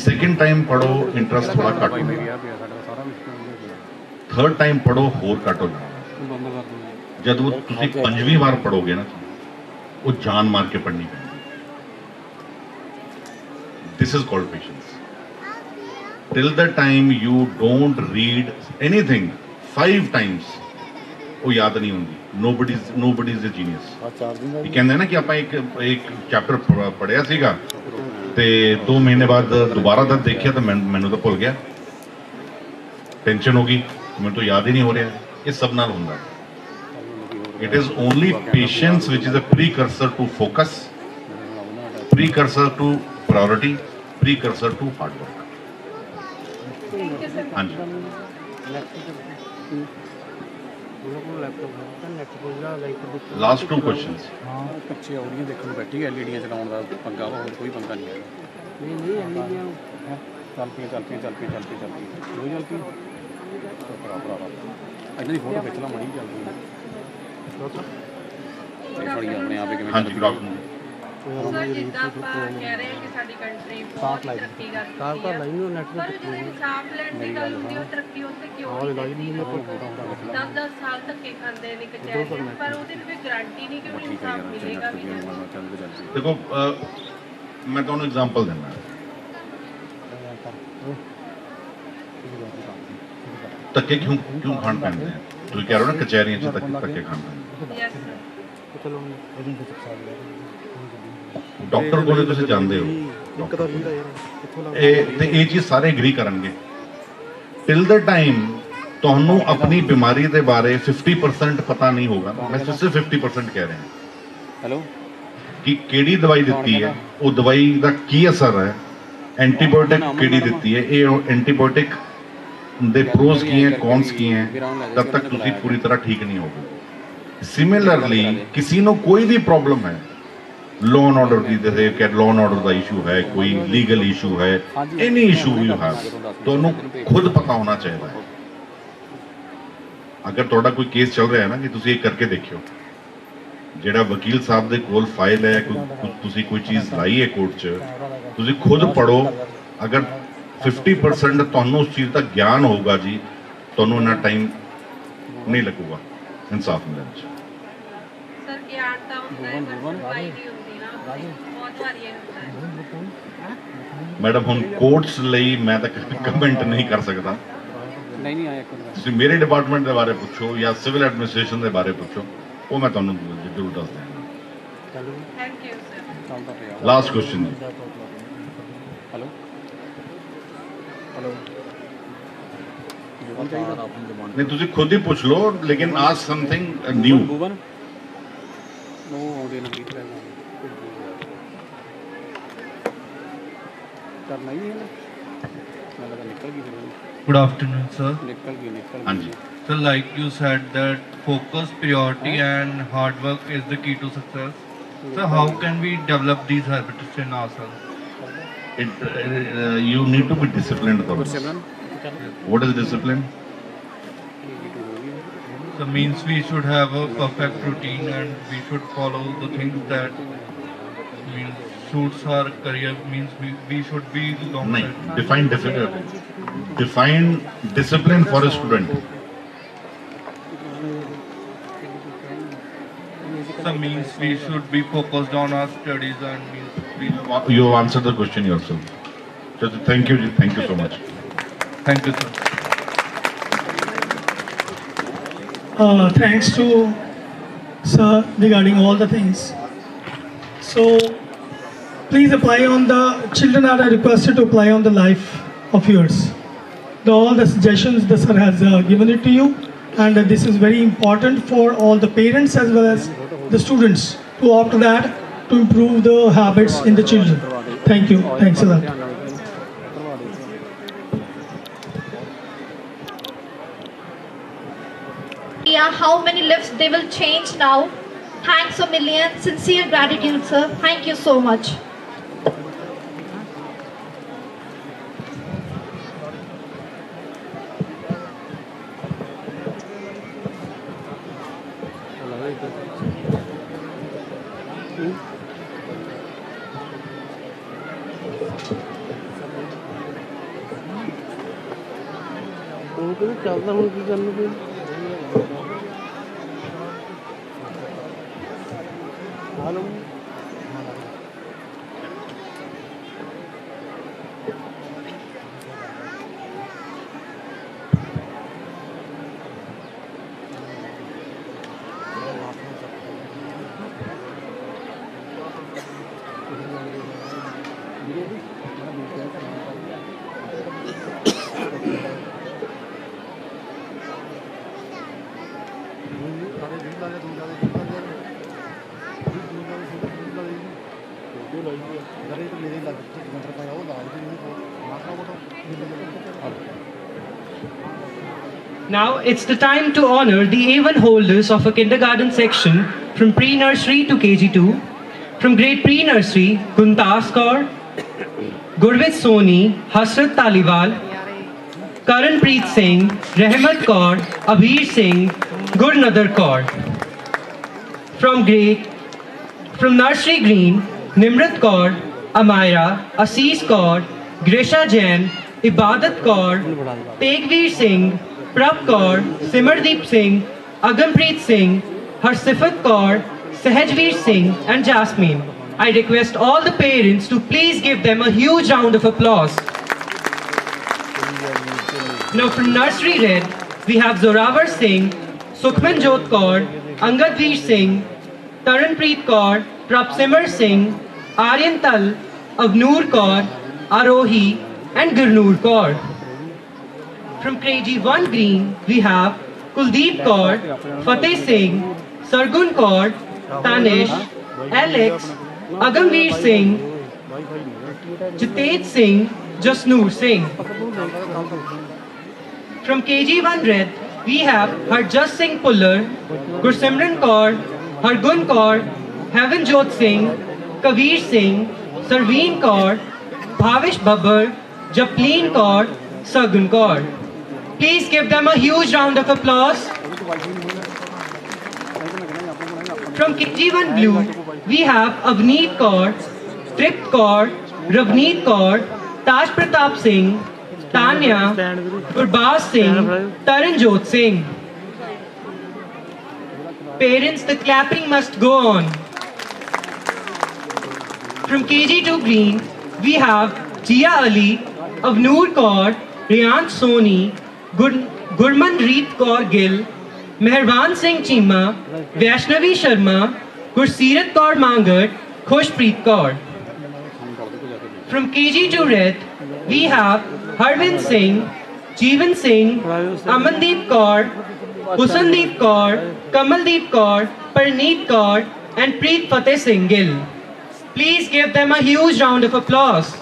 ਸੈਕਿੰਡ ਟਾਈਮ ਪੜੋ ਇੰਟਰਸਟ ਥੋੜਾ ਘੱਟ ਹੁੰਦਾ ਥਰਡ ਟਾਈਮ ਪੜੋ ਹੋਰ ਘੱਟ ਹੋ ਜਾਂਦਾ ਜਦ ਉਹ ਤੁਸੀਂ ਪੰਜਵੀਂ ਵਾਰ ਪੜੋਗੇ ਨਾ ਉਹ ਜਾਨ ਮਾਰ ਕੇ ਪੜਨੀ ਪੈਂਦੀ this is called patience till the time you don't read anything 5 times ਉਹ ਯਾਦ ਨਹੀਂ ਹੁੰਦੀ nobody is a genius ਇਹ ਕਹਿੰਦੇ ਨਾ ਕਿ ਆਪਾਂ ਇੱਕ ਚੈਪਟਰ ਪੜਿਆ ਸੀਗਾ ਤੇ 2 ਮਹੀਨੇ ਬਾਅਦ ਦੁਬਾਰਾ ਜਦ ਦੇਖਿਆ ਤਾਂ ਮੈਨੂੰ ਤਾਂ ਭੁੱਲ ਗਿਆ ਟੈਨਸ਼ਨ ਹੋ ਗਈ ਮੈਨੂੰ ਤਾਂ ਯਾਦ ਹੀ ਨਹੀਂ ਹੋ ਰਿਹਾ ਇਹ ਸਭ ਨਾਲ ਹੁੰਦਾ it is only patience which is a precursor to focus precursor to priority precursor to hard work हाँ जी लास्ट 2 क्वेश्चंस हाँ पिछे औड़ियां देखने बैठी एलईडियां चलाउण दा पंगा वा होर कोई पंगा नहीं है नहीं एलईडियां चल पई कोई चल पई भरा इन्हां दी फोटो खिच ला मड़ी चलदी बड़ी अपने आप ही हाँ जी गुड आफ्टरनून ਸਰ ਜਿੱਦਾਂ ਆਪਾਂ ਕਹਿ ਰਹੇ ਹਾਂ ਕਿ ਸਾਡੀ ਕੰਟਰੀ ਬਹੁਤ ਤਰੱਕੀ ਕਰਦੀ ਹੈ ਪਰ ਜਦੋਂ ਇਨਸਾਫ ਲੈਣ ਦੀ ਗੱਲ ਹੁੰਦੀ ਉਹ ਤਰੱਕੀ ਉੱਥੇ ਕਿਉਂ ਨਹੀਂ ਹੁੰਦੀ 10 ਸਾਲ ਧੱਕੇ ਖਾਂਦੇ ਨੇ ਕਚਹਿਰੀ ਪਰ ਉਹਦੀ ਵੀ ਗਾਰੰਟੀ ਨਹੀਂ ਕਿ ਉਹਨੂੰ ਇਨਸਾਫ ਮਿਲੇਗਾ ਵੀ ਨਹੀਂ देखो मैं ਤੁਹਾਨੂੰ एग्जांपल देना ਧੱਕੇ ਕਿਉਂ ਖਾਣ ਪੈਂਦੇ ਆ ਤੁਸੀਂ ਕਹਿ ਰਹੇ ਹੋ ਨਾ ਕਚਹਿਰੀਆਂ 'ਚ ਧੱਕੇ ਖਾਣ ਪੈਂਦੇ ਯੈਸ ਡਾਕਟਰ ਕੋਲ ਤੁਸੀਂ ਜਾਂਦੇ ਹੋ ਇਹ ਚੀਜ਼ ਸਾਰੇ ਐਗਰੀ ਕਰਨਗੇ ਟਿਲ ਦ ਟਾਈਮ ਤੁਹਾਨੂੰ ਆਪਣੀ ਬਿਮਾਰੀ ਦੇ ਬਾਰੇ 50% ਪਤਾ ਨਹੀਂ ਹੋਗਾ ਮੈਂ ਸਿਰਫ 50% ਕਹਿ ਰਿਹਾ ਹੈਲੋ ਕਿ ਕਿਹੜੀ ਦਵਾਈ ਦਿੱਤੀ ਹੈ ਉਹ ਦਵਾਈ ਦਾ ਕੀ ਅਸਰ ਹੈ ਐਂਟੀਬਾਇਓਟਿਕ ਕਿਹੜੀ ਦਿੱਤੀ ਹੈ ਇਹ ਐਂਟੀਬਾਇਓਟਿਕ ਦੇ ਪ੍ਰੋਸ ਕੀ ਹੈ ਕੌਨਸ ਕੀ ਹੈ ਤਦ ਤੱਕ ਤੁਸੀਂ ਪੂਰੀ ਤਰ੍ਹਾਂ ਠੀਕ ਨਹੀਂ ਹੋਗੇ ਸਿਮਿਲਰਲੀ ਕਿਸੇ ਨੂੰ ਕੋਈ ਵੀ ਪ੍ਰੋਬਲਮ ਹੈ law and order ਦੀ ਜੈਸੇ ਕਿ law and order the issue ਹੈ ਕੋਈ ਲੀਗਲ ਇਸ਼ੂ ਹੈ ਐਨੀ ਇਸ਼ੂ ਯੂ ਹੈਵ ਤੁਹਾਨੂੰ ਖੁਦ ਪਤਾ ਹੋਣਾ ਚਾਹੀਦਾ ਹੈ ਅਗਰ ਤੁਹਾਡਾ ਕੋਈ ਕੇਸ ਚੱਲ ਰਿਹਾ ਹੈ ਨਾ ਕਿ ਤੁਸੀਂ ਇਹ ਕਰਕੇ ਦੇਖਿਓ ਜਿਹੜਾ ਵਕੀਲ ਸਾਹਿਬ ਦੇ ਕੋਲ ਫਾਈਲ ਹੈ ਤੁਸੀਂ ਕੋਈ ਚੀਜ਼ ਲਾਈ ਹੈ ਕੋਰਟ 'ਚ ਤੁਸੀਂ ਖੁਦ ਪੜੋ ਅਗਰ 50% ਤੁਹਾਨੂੰ ਉਸ ਚੀਜ਼ ਦਾ ਗਿਆਨ ਹੋਊਗਾ ਜੀ ਤੁਹਾਨੂੰ ਇੰਨਾ ਟਾਈਮ ਨਹੀਂ ਲੱਗੂਗਾ ਇਨਸਾਫ ਮਿਲਣ 'ਚ ਸਰ ਗਿਆਨ ਤਾਂ ਹੁੰਦਾ ਹੈ ਪਰ ਸੁਣਵਾਈ ਨਹੀਂ ਹੁੰਦੀ ਨਾ ਬਹੁਤ ਵਾਰੀ ਇਹ ਹੁੰਦਾ ਹੈ ਮੈਡਮ ਹੁਣ ਕੋਰਟਸ ਲਈ ਮੈਂ ਤਾਂ ਕਮੈਂਟ ਨਹੀਂ ਕਰ ਸਕਦਾ ਨਹੀਂ ਆਇਆ ਤੁਸੀਂ ਮੇਰੇ ਡਿਪਾਰਟਮੈਂਟ ਦੇ ਬਾਰੇ ਪੁੱਛੋ ਜਾਂ ਸਿਵਲ ਐਡਮਿਨਿਸਟ੍ਰੇਸ਼ਨ ਦੇ ਬਾਰੇ ਪੁੱਛੋ ਉਹ ਮੈਂ ਤੁਹਾਨੂੰ ਜ਼ਰੂਰ ਦੱਸ ਦਿਆਂਗਾ thank you sir last question ਜੀ ਹੈਲੋ ਨਹੀਂ ਤੁਸੀਂ ਖੁਦ ਹੀ ਪੁੱਛ ਲਓ ਲੇਕਿਨ ਆਸਕ ਸਮਥਿੰਗ ਨਿਊ ਉਹ ਆਉਂਦੇ ਨੇ ਗੀਤ ਲੈਣਾ ਕਰਨਾ ਹੀ ਹੈ ਮੈਂ ਲੱਗਾ ਨਿਕਲ ਗਈ ਫਿਰ Good afternoon, sir. ਨਿਕਲ ਗਈ ਹਾਂਜੀ So, like you said that focus, priority, and hard work is the key to success. So, how can we develop these habits in ourselves? You need to be disciplined. What is discipline? So, means we should have a perfect routine and we should follow the things that means suits our career. Means we should be long. Define discipline for a student. So means we should be focused on our studies and means we You have answered the question yourself. So thank you so much. Thank you, sir. Thanks to sir regarding all the things. So please apply on the children are requested to apply on the life of yours. All the suggestions the sir has given it to you, and this is very important for all the parents as well as the students to opt that to improve the habits in the children. Thank you. Thanks a lot. Yeah, how many lives they will change now. Thanks a million. Sincere gratitude, sir. Thank you so much. ਚੱਲਦਾ ਹੁਣ ਕੀ ਕਰਨ ਕੋਈ ਹਾਲੋ Now it's the time to honor the A1 holders of a kindergarten section from pre-nursery to KG2. From grade pre-nursery, Guntas Kaur, Gurvit Soni, Hasrat Taliwal, Karanpreet Singh, Rahmat Kaur, Abhir Singh, Gurnadar Kaur. From nursery green, Nimrat Kaur, Amira, Assis Kaur, Grisha Jain, Ibadat Kaur, Tegveer Singh, Prab Kaur, Simardeep Singh, Agampreet Singh, Harsifat Kaur, Sahajveer Singh and Jasmine. I request all the parents to please give them a huge round of applause. Now from nursery red, we have Zoravar Singh, Sukhman Jot Kaur, Angadveer Singh, Taranpreet Kaur, Prabsimar Singh, Aryan Tal, Avnoor Kaur, Arohi and Gurnoor Kaur. From KG1 green, we have Kuldeep Kaur, Fateh Singh, Sargun Kaur, Tanish, Alex, Agamveer Singh, Jitej Singh, Jasnoor Singh. From KG1 red, we have Harjas Singh Pullar, Gursimran Kaur, Hargun Kaur, Heavenjot Singh, Kabir Singh, Sarveen Kaur, Bhavish Babbar, Japleen Kaur, Sagun Kaur. Please give them a huge round of applause. From KG1 blue, we have Avneet Kaur, Tript Kaur, Ravneet Kaur, Taj Pratap Singh, Tanya, Gurbaz Singh, Taranjot Singh. Parents, the clapping must go on. From KG2 green, we have Jia Ali, Avnoor Kaur, Riyansh Soni, Gurmanreet Kaur Gill, Meherban Singh Chima, Vaishnavi Sharma, Gurseerat Kaur Mangat, Khushpreet Kaur. From KG2 red, we have Harvind Singh, Jeevan Singh, Amandeep Kaur, Husandeep Kaur, Kamaldeep Kaur, Parneet Kaur and Preet Fateh Singh Gill. Please give them a huge round of applause.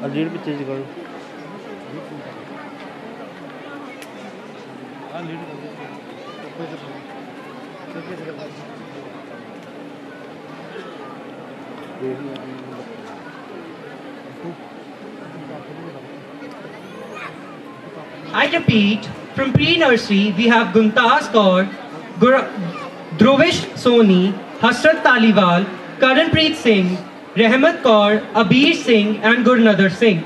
ਅਜੀਰ ਪਿੱਛੇ ਜੀ ਕਰੋ ਆ lead I repeat, from pre-nursery we have Guntas Kaur, Dhruvish Soni, Hasrat Taliwal, Karanpreet Singh, Rahmat Kaur, Abir Singh and Gurnathar Singh.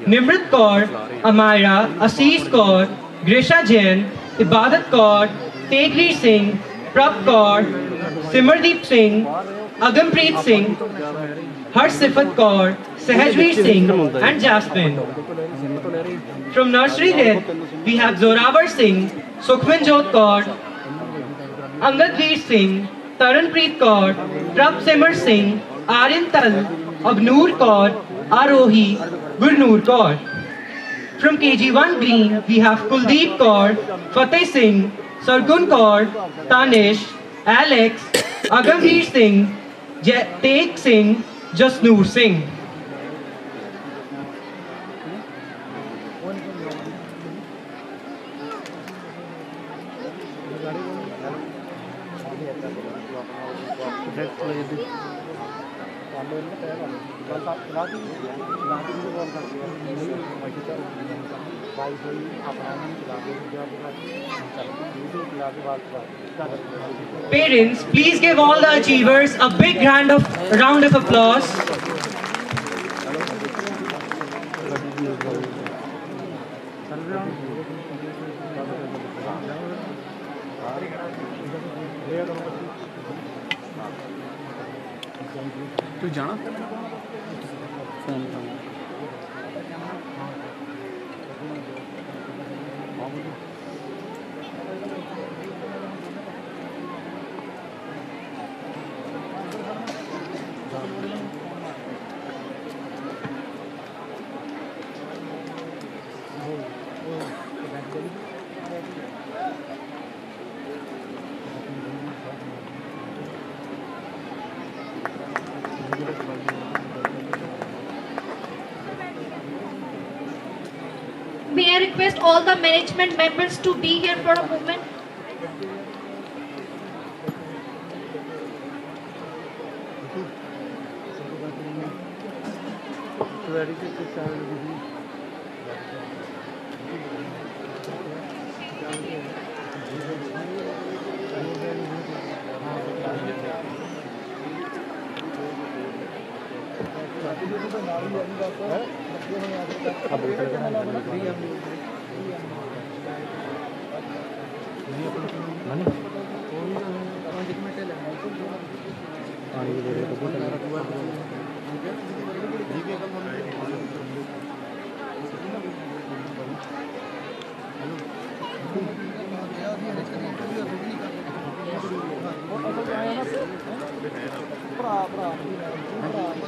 Nimrat Kaur, Amira, Ashish Kaur, Grisha Jain, Ibadat Kaur, Tegri Singh, Prab Kaur, Simardeep Singh, Agampreet Singh, Harsifat Kaur, Sahajveer Singh and Jasmine. From Nursery Red, we have Zorawar Singh, Sukhmanjot Kaur, Angadveer Singh, Taranpreet Kaur, Prab Simar Singh, Aryan Tal, Abnoor Kaur, Arohi, Gurnoor Kaur. From KG1 Green, we have Kuldeep Kaur, Fateh Singh, Sargun Kaur, Tanish, Alex, Agamveer Singh, Teg Singh, Jasnoor Singh. Parents, please give all the achievers a big round of applause. तू जाना May I request all the management members to be here for a moment?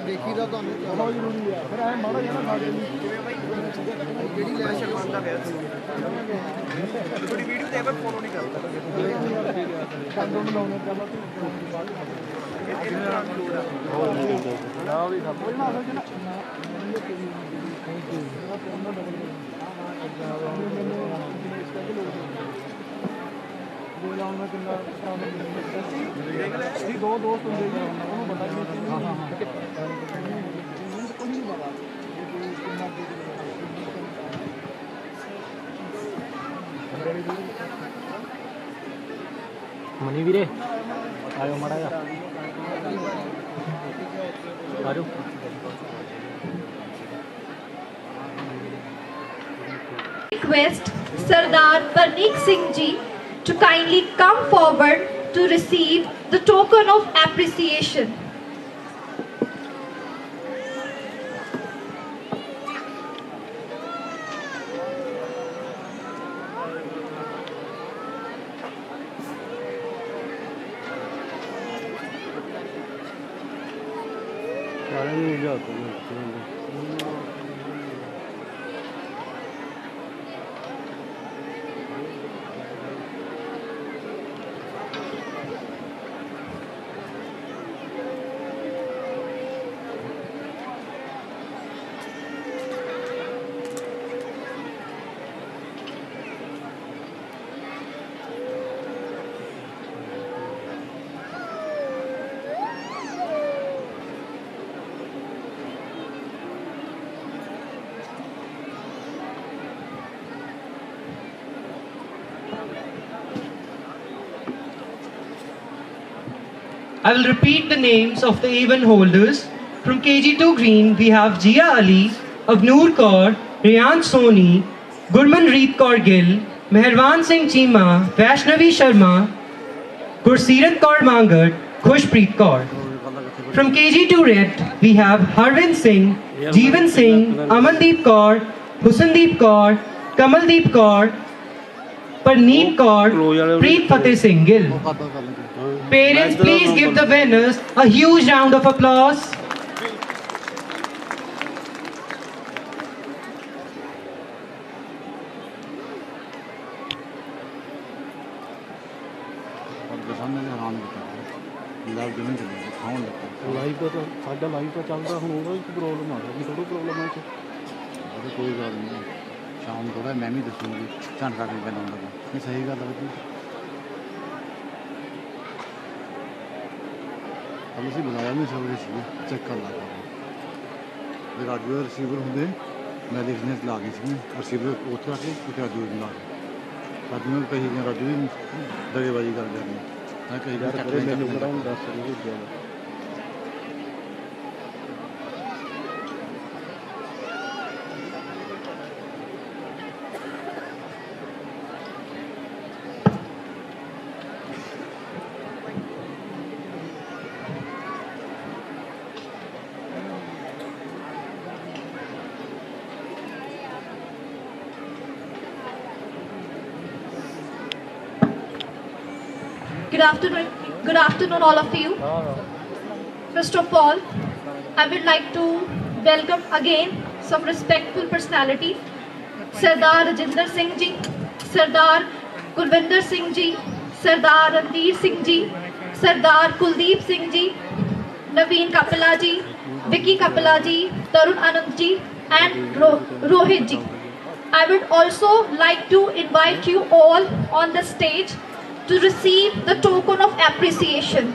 ਦੇਖੀਦਾ ਤੁਹਾਨੂੰ ਬਹੁਤ ਜ਼ਰੂਰੀ ਹੈ ਫਿਰ ਐ ਮਾੜਾ ਜਿਹਾ ਨਾ ਸਾਡੇ ਜਿਹੜੀ ਲੈ ਸ਼ਰਮਾਂਦਾ ਪਿਆ ਥੋੜੀ ਵੀਡੀਓ ਤੇ ਫੋਲੋ ਨਹੀਂ ਕਰਦਾ ਸਾਨੂੰ ਬਣਾਉਣੇ ਪਹਿਲਾਂ ਨਾ ਵੀ ਸਭ ਕੁਝ ਨਾ ਸੋਚਣਾ ਮੈਂ ਕਿੰਨਾ ਸੀ ਦੋ ਦੋਸਤ ਹੁੰਦੇ ਜੀ ਉਹਨੂੰ ਪਤਾ ਨਹੀਂ ਹਾਂ ਹਾਂ ਕੋਈ ਨਹੀਂ ਪਤਾ ਕਿੰਨਾ ਮਨੀ ਵੀਰੇ ਆਇਓ ਮਾੜਾ ਜਾ ਆਜੋ Request Sardar Parneek Singh Ji to kindly come forward to receive the token of appreciation. I will repeat the names of the A1 holders. From KG2 Green, we have Jia Ali, Avnoor Kaur, Riyan Soni, Gurmanreet Kaur Gill, Meherwan Singh Chima, Vaishnavi Sharma, Gurseerat Kaur Mangat, Khushpreet Kaur. From KG2 Red, we have Harvind Singh, Jeevan Singh, Amandeep Kaur, Husandeep Kaur, Kamaldeep Kaur, Parneet Kaur, Preet Fateh Singh Gill. Parents, please give the winners a huge round of applause. Live ਤਾਂ ਸਾਡਾ live ਤਾਂ ਚੱਲਦਾ ਹੁਣ ਉਹਦਾ ਇੱਕ problem ਆ ਗਈ ਥੋੜਾ ਪ੍ਰੋਬਲਮ ਹੈ ਉਹ ਕੋਈ ਗੱਲ ਨਹੀਂ ਸ਼ਾਮ ਥੋੜਾ ਮੈਂ ਵੀ ਦੱਸੂਗੀ ਝਾਂਕਾ ਕੇ ਪਹਿਲਾਂ ਹੁੰਦਾ ਨਹੀਂ ਸਹੀ ਗੱਲ ਹੈ ਜੀ ਅਸੀਂ ਬੁਲਾਇਆ ਨਹੀਂ ਸਕਦੇ ਸੀ ਚੈੱਕ ਕਰ ਲਾ ਜੇ ਰਾਜੂ ਰਿਸੀਵਰ ਹੁੰਦੇ ਮੈਂ ਦੇਖਣੇ ਲਾ ਗਈ ਸੀ ਰਿਸੀਵਰ ਉੱਥੇ ਆ ਕੇ ਕਿਤੇ ਰਾਜੂ ਨੂੰ ਲਾ ਰਾਜੂ ਨੂੰ ਕਹੀ ਗਿਆ ਰਾਜੂ ਵੀ ਦਗੇਬਾਜ਼ੀ ਕਰ ਜਾਂਦੇ ਮੈਂ ਕਹੀ ਗਿਆ ਮੈਨੂੰ ਬੜਾ ਹੁਣ ਦੱਸ ਰਹੀ ਹੈ Good afternoon, all of you. First of all, I would like to welcome again some respectful personalities. Sardar Rajinder Singh Ji, Sardar Kulvinder Singh Ji, Sardar Ranveer Singh Ji, Sardar Kuldeep Singh Ji, Naveen Kapila Ji, Vicky Kapila Ji, Tarun Anand Ji, and Rohit Ji. I would also like to invite you all on the stage to receive the token of appreciation.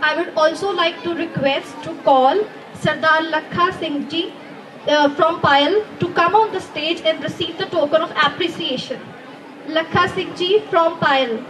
I would also like to request to call Sardar Lakha Singh Ji from Payal to come on the stage and receive the token of appreciation. Lakha Singh Ji from Payal.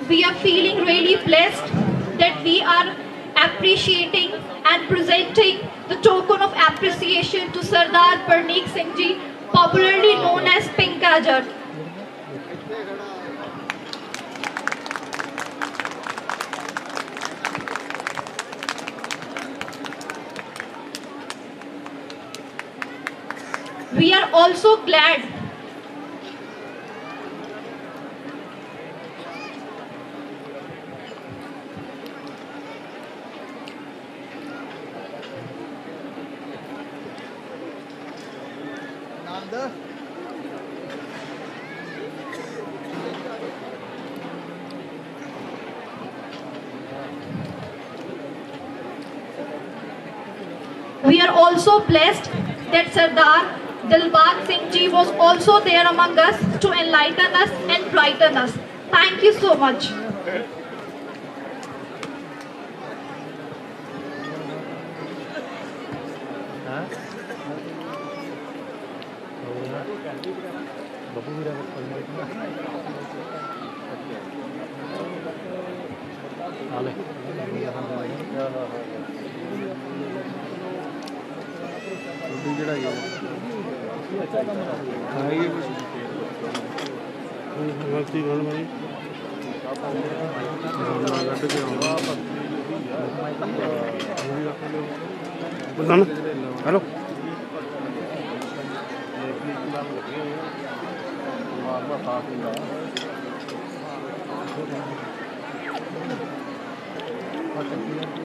We are feeling really blessed that we are appreciating and presenting the token of appreciation to Sardar Parneek Singh Ji, popularly known as Pink Kajat. We are also glad We are also blessed that Sardar Dilbag Singh Ji was also there among us to enlighten us and brighten us. Thank you so much. Hello